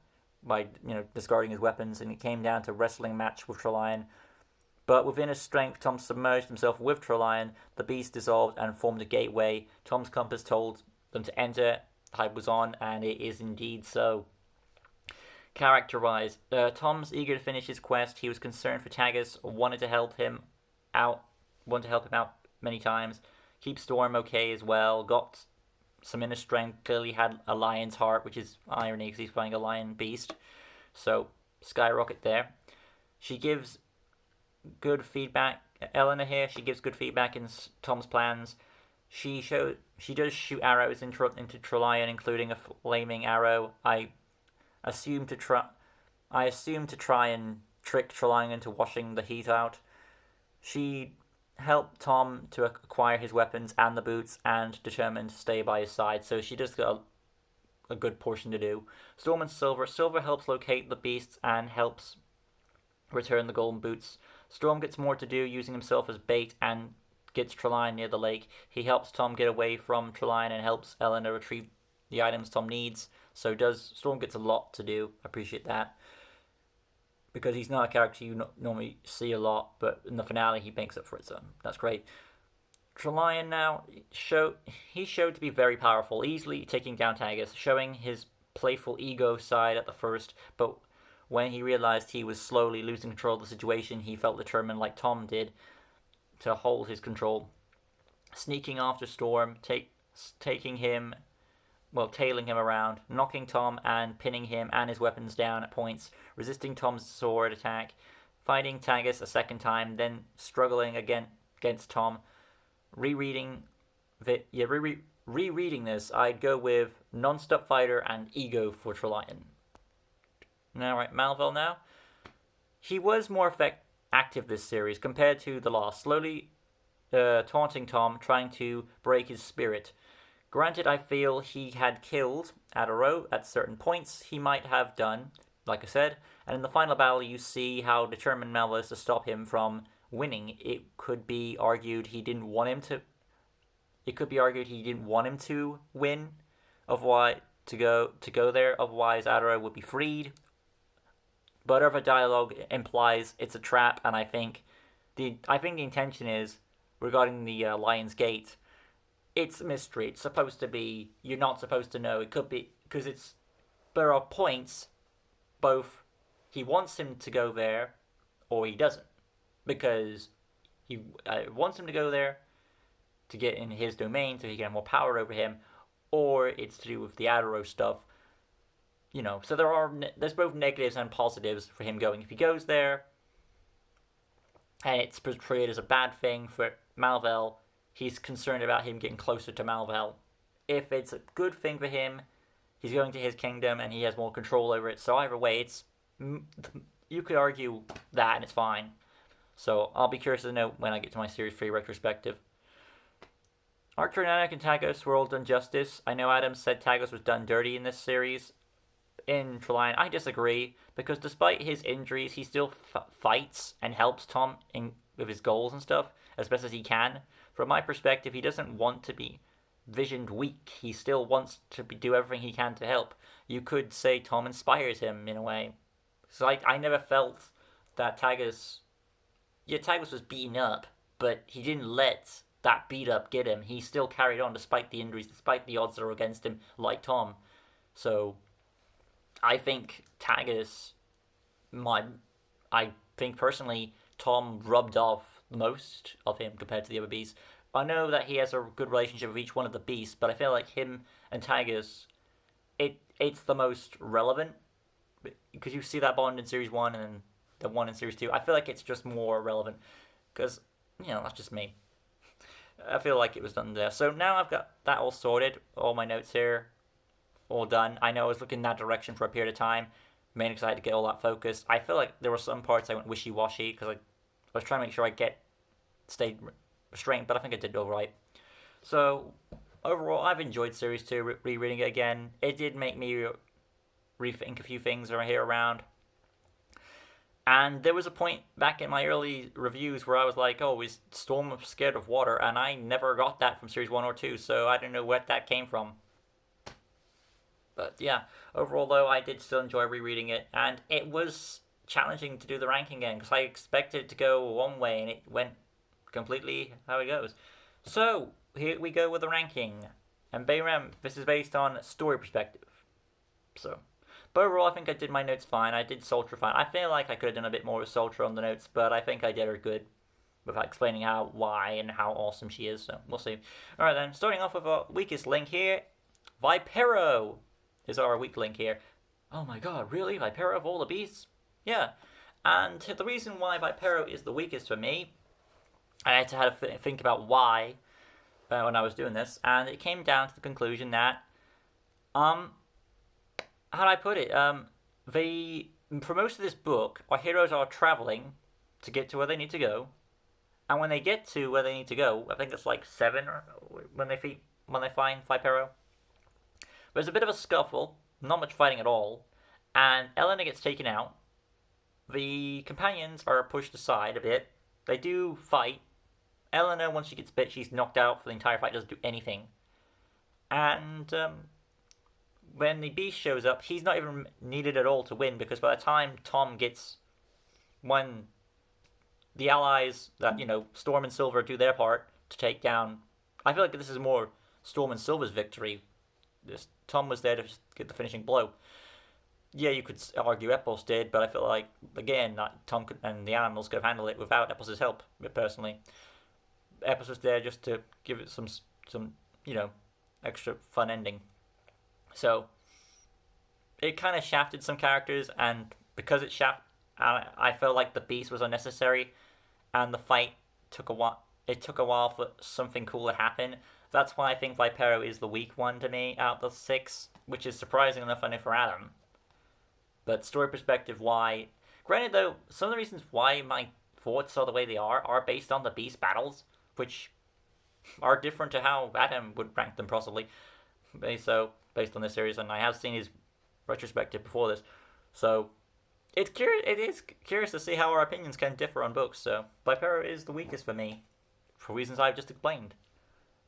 A: by discarding his weapons, and it came down to a wrestling match with Trelline. But within his strength, Tom submerged himself with Trelion. The beast dissolved and formed a gateway. Tom's compass told them to enter. Hype was on, and it is indeed so. Character-wise, Tom's eager to finish his quest. He was concerned for Tagus, wanted to help him out, many times. Keep Storm okay as well. Got some inner strength. Clearly had a lion's heart, which is irony because he's playing a lion beast. So skyrocket there. She gives good feedback. Eleanor here, she gives good feedback in Tom's plans. She does shoot arrows into Trelion, including a flaming arrow. I assume to try and trick Trelion into washing the heat out. She helped Tom to acquire his weapons and the boots, and determined to stay by his side. So she does got a good portion to do. Storm and Silver. Silver helps locate the beasts and helps return the golden boots. Storm gets more to do, using himself as bait, and gets Trelion near the lake. He helps Tom get away from Trelion and helps Eleanor retrieve the items Tom needs. So Storm gets a lot to do. I appreciate that. Because he's not a character you normally see a lot, but in the finale he makes up for it, so that's great. Trelion now, he showed to be very powerful, easily taking down Tagus, showing his playful ego side at the first, but when he realized he was slowly losing control of the situation, he felt determined, like Tom did, to hold his control. Sneaking after Storm, tailing him around, knocking Tom and pinning him and his weapons down at points, resisting Tom's sword attack, fighting Tagus a second time, then struggling against Tom. Rereading this, I'd go with non-stop fighter and ego for Trelion. Now, right, Malvel now. He was more active this series compared to the last, slowly taunting Tom, trying to break his spirit. Granted, I feel he had killed Adaro at certain points. He might have done, like I said, and in the final battle you see how determined Malvel is to stop him from winning. It could be argued he didn't want him to. It could be argued he didn't want him to win, to go there. Otherwise, Adaro would be freed. But other dialogue implies it's a trap, and I think the intention is regarding the Lion's Gate. It's a mystery. It's supposed to be. You're not supposed to know. It could be because there are points. Both he wants him to go there, or he doesn't, because he wants him to go there to get in his domain so he can have more power over him, or it's to do with the Adaro stuff. So there's both negatives and positives for him going. If he goes there, and it's portrayed as a bad thing for Malvel, he's concerned about him getting closer to Malvel. If it's a good thing for him, he's going to his kingdom and he has more control over it. So either way, you could argue that and it's fine. So I'll be curious to know when I get to my Series 3 retrospective. Archer and Tagus were all done justice. I know Adam said Tagus was done dirty in this series. In Trelion, I disagree, because despite his injuries, he still fights and helps Tom with his goals and stuff as best as he can. From my perspective, he doesn't want to be visioned weak. He still wants to do everything he can to help. You could say Tom inspires him in a way. So I never felt that Tagus was beaten up, but he didn't let that beat up get him. He still carried on despite the injuries, despite the odds that were against him, like Tom. So I think I think personally, Tom rubbed off most of him compared to the other beasts. I know that he has a good relationship with each one of the beasts, but I feel like him and Tagus, it's the most relevant, because you see that bond in Series 1 and the one in Series 2. I feel like it's just more relevant, because, that's just me. I feel like it was done there. So now I've got that all sorted, all my notes here, all done. I know I was looking in that direction for a period of time, mainly because I had to get all that focused. I feel like there were some parts I went wishy-washy, because I was trying to make sure I stayed restrained, but I think I did all right. So, overall, I've enjoyed Series 2, rereading it again. It did make me rethink a few things around. And there was a point back in my early reviews where I was like, oh, is Storm scared of water? And I never got that from Series 1 or 2, so I don't know where that came from. But yeah, overall though, I did still enjoy rereading it, and it was challenging to do the ranking again because I expected it to go one way and it went completely how it goes. So here we go with the ranking. And Bayram, this is based on story perspective. So, but overall, I think I did my notes fine. I did Sultra fine. I feel like I could have done a bit more with Sultra on the notes, but I think I did her good with explaining why and how awesome she is. So we'll see. All right then, starting off with our weakest link here, Vipero is our weak link here. Oh my god, really? Vipero of all the beasts? Yeah. And the reason why Vipero is the weakest for me, I had to think about why when I was doing this, and it came down to the conclusion that, how do I put it? For most of this book, our heroes are traveling to get to where they need to go, and when they get to where they need to go, I think it's like 7 when they find Vipero. There's a bit of a scuffle, not much fighting at all, and Elena gets taken out. The companions are pushed aside a bit. They do fight. Elena, once she gets bit, she's knocked out for the entire fight, doesn't do anything. And when the Beast shows up, he's not even needed at all to win, because by the time Tom gets... When the allies, that, Storm and Silver do their part to take down... I feel like this is more Storm and Silver's victory. Tom was there to get the finishing blow. Yeah, you could argue Epos did, but I feel like, again, Tom and the animals could have handled it without Epos' help, personally. Epos was there just to give it some extra fun ending. So, it kind of shafted some characters, and because it shafted, I felt like the Beast was unnecessary, and the fight took a while. It took a while for something cool to happen. That's why I think Vipero is the weak one to me out of the 6, which is surprising enough, I know, for Adam. But story perspective, why... Granted, though, some of the reasons why my thoughts are the way they are based on the Beast battles, which are different to how Adam would rank them, possibly. So, based on this series, and I have seen his retrospective before this. So, it is curious to see how our opinions can differ on books. So, Vipero is the weakest for me, for reasons I've just explained.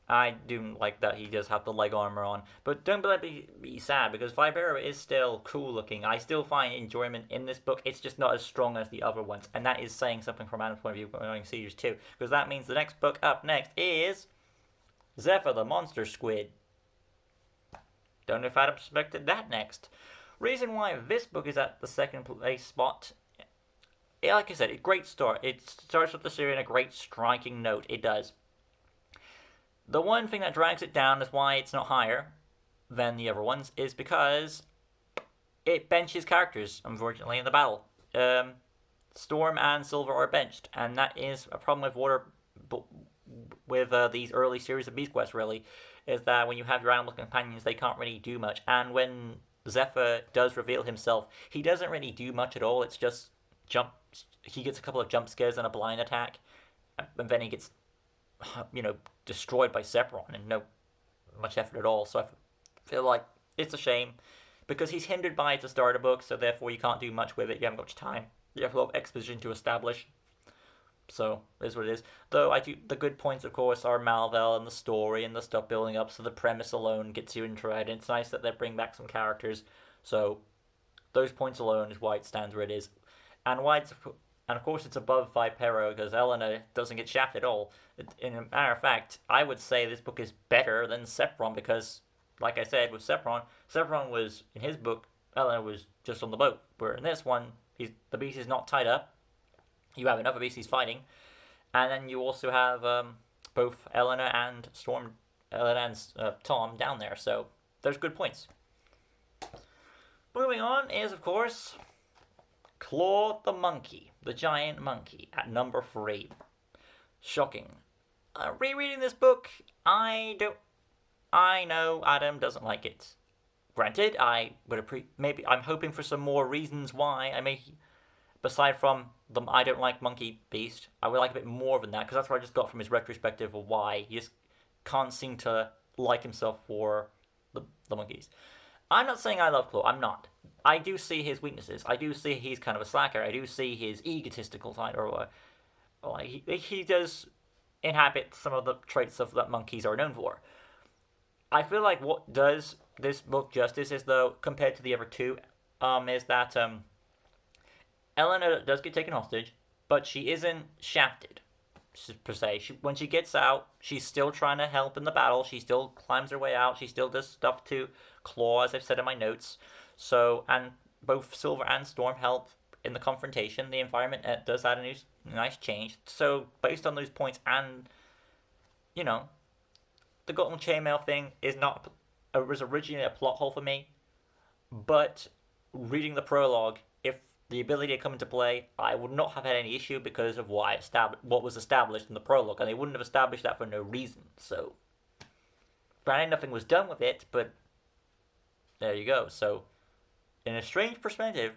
A: I do like that he does have the leg armor on, but don't let me be sad, because Vipero is still cool looking. I still find enjoyment in this book. It's just not as strong as the other ones, and that is saying something from Adam's point of view going Series 2, because that means the next book up next is Zephyr the Monster Squid. Don't know if Adam expected that next. Reason why this book is at the second place spot, like I said, a great start. It starts with the series in a great striking note. It does. The one thing that drags it down is why it's not higher than the other ones, is because it benches characters, unfortunately, in the battle. Storm and Silver are benched, and that is a problem with these early series of Beast Quest, really, is that when you have your animal companions, they can't really do much. And when Zephyr does reveal himself, he doesn't really do much at all. It's just he gets a couple of jump scares and a blind attack, and then he gets destroyed by Sephiron and no much effort at all. So I feel like it's a shame, because he's hindered by it to start a book, so therefore you can't do much with it. You haven't got much time. You have a lot of exposition to establish. So it is what it is. Though the good points, of course, are Malvel and the story and the stuff building up, so the premise alone gets you into it. And it's nice that they bring back some characters. So those points alone is why it stands where it is. And of course it's above Vipero, because Elena doesn't get shafted at all. In a matter of fact, I would say this book is better than Sephiron, because, like I said, with Sephiron was, in his book, Elena was just on the boat. Where in this one, the Beast is not tied up. You have another Beast he's fighting. And then you also have both Elena and Tom down there. So, there's good points. Moving on is, of course, Claw the Monkey, the giant monkey, at number 3. Shocking. Rereading this book, I know Adam doesn't like it. Granted, I'm hoping for some more reasons why. Aside from the I don't like Monkey Beast, I would like a bit more than that, because that's what I just got from his retrospective of why he just can't seem to like himself for the monkeys. I'm not saying I love Claw. I'm not. I do see his weaknesses. I do see he's kind of a slacker. I do see his egotistical side, or he does inhabit some of the traits of that monkeys are known for. I feel like what does this book justice is, though, compared to the other two, is that Eleanor does get taken hostage, but she isn't shafted, per se. When she gets out, she's still trying to help in the battle. She still climbs her way out. She still does stuff to Claw, as I've said in my notes. So, and both Silver and Storm help in the confrontation. The environment does add a nice change. So, based on those points, and you know, the Golden Chainmail thing is not. It was originally a plot hole for me, but reading the prologue, if the ability had come into play, I would not have had any issue because of what was established in the prologue, and they wouldn't have established that for no reason. So, granted, nothing was done with it, but there you go. So, in a strange perspective,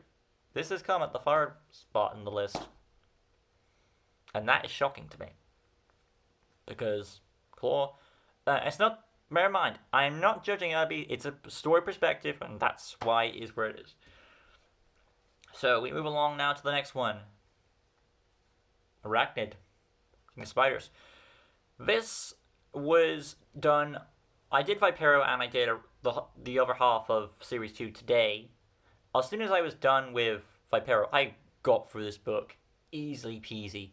A: this has come at the third spot in the list, and that is shocking to me because Claw. It's not. Bear in mind, I am not judging Abby. It's a story perspective, and that's why it is where it is. So we move along now to the next one. Arachnid. Spiders. This was done. I did Vipero and I did the other half of Series 2 today. As soon as I was done with Vipero, I got through this book easily peasy.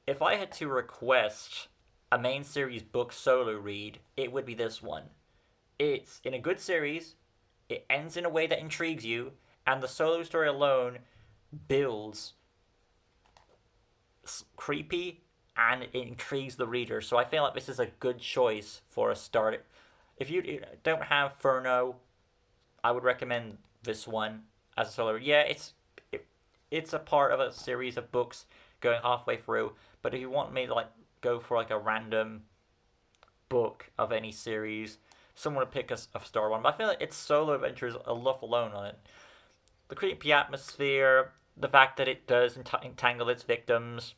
A: If I had to request a main series book solo read, it would be this one. It's in a good series, it ends in a way that intrigues you, and the solo story alone builds creepy and it intrigues the reader. So I feel like this is a good choice for a start. If you don't have Furno, I would recommend this one as a solo. Yeah, it's a part of a series of books going halfway through, but if you want me to go for a random book of any series, someone would pick a star one. But I feel like its solo adventures are left alone on it. The creepy atmosphere, the fact that it does entangle its victims,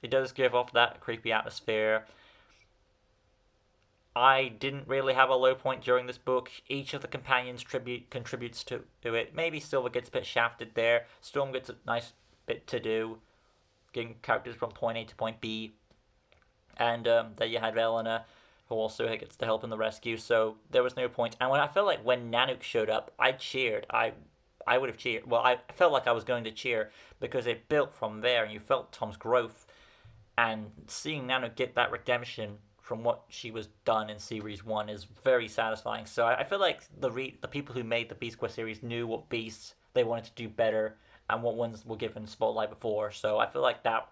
A: it does give off that creepy atmosphere. I didn't really have a low point during this book. Each of the companions contributes to it. Maybe Silver gets a bit shafted there. Storm gets a nice bit to do, getting characters from point A to point B. And then you had Eleanor, who also gets to help in the rescue. So there was no point. And I felt like when Nanook showed up, I cheered. I would have cheered. Well, I felt like I was going to cheer because it built from there, and you felt Tom's growth. And seeing Nanook get that redemption from what she was done in Series 1 is very satisfying. So I feel like the people who made the Beast Quest series knew what beasts they wanted to do better and what ones were given spotlight before. So I feel like that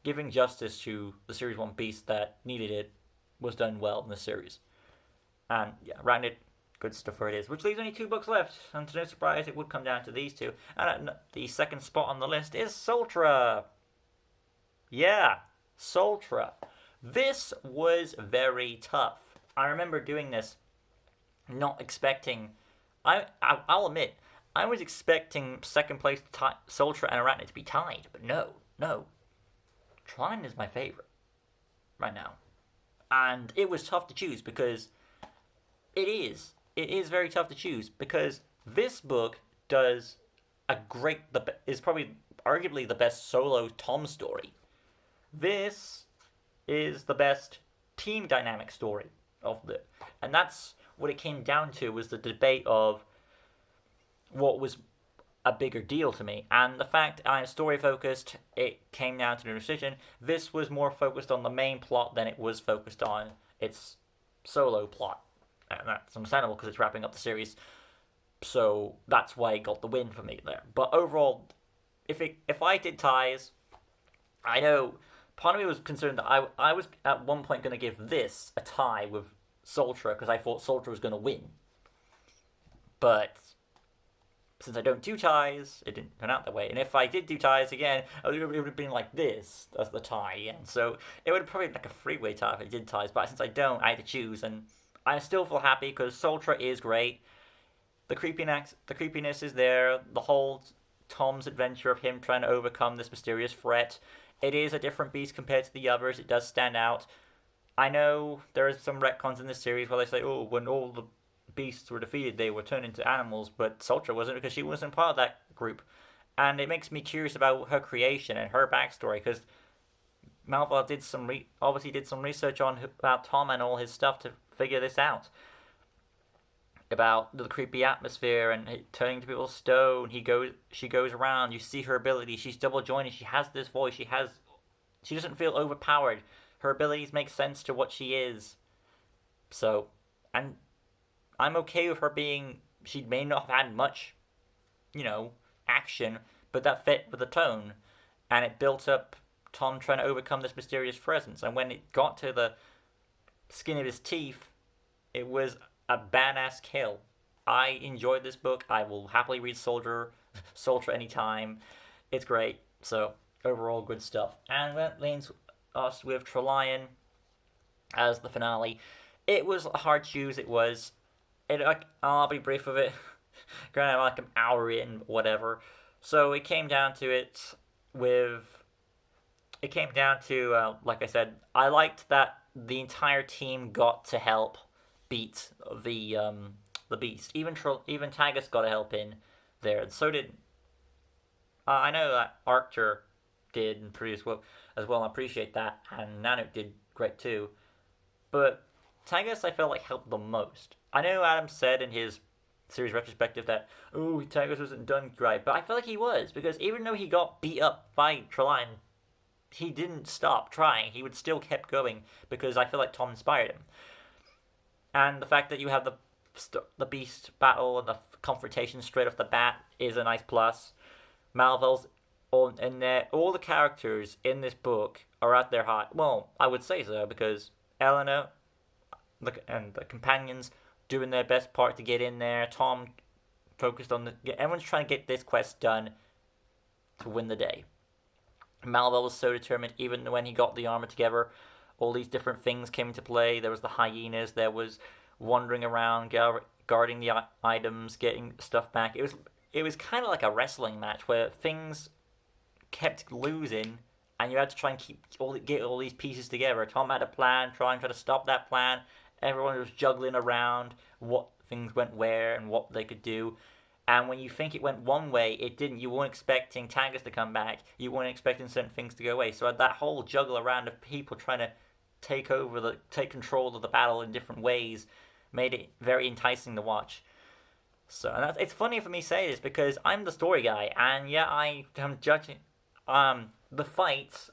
A: giving justice to the Series 1 beast that needed it was done well in the series. And yeah, Arachnid, good stuff for it is. Which leaves only 2 books left, and to no surprise, it would come down to these 2. And the second spot on the list is Sultra. Yeah, Sultra. This was very tough. I remember doing this, not expecting. I'll admit, I was expecting second place Sultra and Arachnid to be tied, but no. Trine is my favorite right now. And it was tough to choose because it is very tough to choose because this book does is probably arguably the best solo Tom story. This is the best team dynamic story and that's what it came down to, was the debate of what was a bigger deal to me. And the fact I'm story focused, it came down to the decision. This was more focused on the main plot than it was focused on its solo plot. And that's understandable because it's wrapping up the series. So that's why it got the win for me there. But overall, if I did ties, I know part of me was concerned that I was at one point going to give this a tie with Sultra because I thought Sultra was going to win. But since I don't do ties, it didn't turn out that way. And if I did do ties again, it would have been like this as the tie. And so it would have probably been like a freeway tie if I did ties. But since I don't, I had to choose. And I still feel happy because Sultra is great. The creepiness is there. The whole Tom's adventure of him trying to overcome this mysterious threat. It is a different beast compared to the others. It does stand out. I know there are some retcons in this series where they say, oh, when all the beasts were defeated, they were turned into animals, but Sultra wasn't because she wasn't part of that group. And it makes me curious about her creation and her backstory, because Malva obviously did some research about Tom and all his stuff to figure this out. about the creepy atmosphere and turning to people stone. She goes around. You see her ability. She's double jointed. She has this voice. She doesn't feel overpowered. Her abilities make sense to what she is. So, and I'm okay with her being. She may not have had much, action, but that fit with the tone, and it built up Tom trying to overcome this mysterious presence. And when it got to the skin of his teeth, it was a badass kill. I enjoyed this book. I will happily read Soldier anytime. It's great. So overall, good stuff. And that leaves us with Trelion as the finale. It was a hard choose. It was. I'll be brief with it. Granted, I'm like an hour in, whatever. So it came down to like I said, I liked that the entire team got to help beat the beast. Even Tagus got a help in there, and so did I know that Archer did pretty as well. I appreciate that, and Nanook did great too. But Tagus, I felt like helped the most. I know Adam said in his series retrospective that Tagus wasn't done right, but I felt like he was, because even though he got beat up by Trelion, he didn't stop trying. He would still kept going because I feel like Tom inspired him. And the fact that you have the beast battle and the confrontation straight off the bat is a nice plus. Malvel's in there. All the characters in this book are at their height. Well, I would say so, because Eleanor and the companions doing their best part to get in there. Tom focused on everyone's trying to get this quest done to win the day. Malvel was so determined, even when he got the armor together. All these different things came into play. There was the hyenas. There was wandering around, guarding the items, getting stuff back. It was kind of like a wrestling match where things kept losing, and you had to try and get all these pieces together. Tom had a plan, try to stop that plan. Everyone was juggling around what things went where and what they could do. And when you think it went one way, it didn't. You weren't expecting Tagus to come back. You weren't expecting certain things to go away. So that whole juggle around of people trying to take control of the battle in different ways made it very enticing to watch. So, and it's funny for me to say this because I'm the story guy, and yeah, I am judging the fights.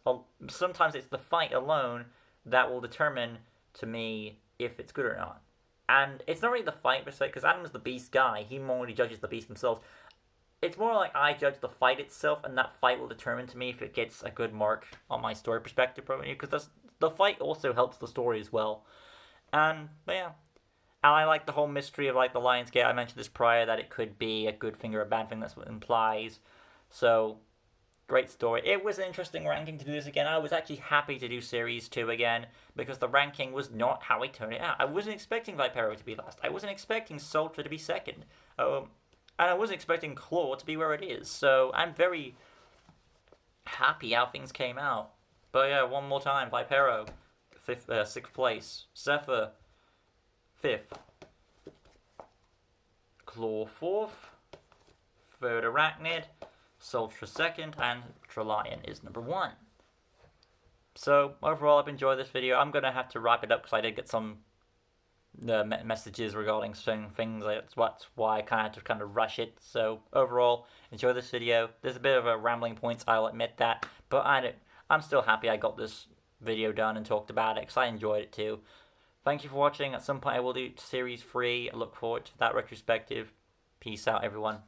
A: Sometimes it's the fight alone that will determine to me if it's good or not. And it's not really the fight per se, because Adam's the beast guy. He more judges the beast themselves. It's more like I judge the fight itself, and that fight will determine to me if it gets a good mark on my story perspective, probably, because the fight also helps the story as well. But yeah. And I like the whole mystery of like the Lion's Gate. I mentioned this prior, that it could be a good thing or a bad thing. That's what it implies. So, great story. It was an interesting ranking to do this again. I was actually happy to do Series 2 again, because the ranking was not how I turned it out. I wasn't expecting Vipero to be last. I wasn't expecting Sultra to be second. And I wasn't expecting Claw to be where it is. So, I'm very happy how things came out. But yeah, one more time. Vipero, 6th place. Zephyr, 5th. Claw 4th. 3rd Arachnid. Sultra 2nd. And Trelion is number 1. So, overall, I've enjoyed this video. I'm going to have to wrap it up because I did get some messages regarding certain things. That's why I had to rush it. So, overall, enjoy this video. There's a bit of a rambling points, I'll admit that. But I'm still happy I got this video done and talked about it because I enjoyed it too. Thank you for watching. At some point I will do Series 3. I look forward to that retrospective. Peace out, everyone.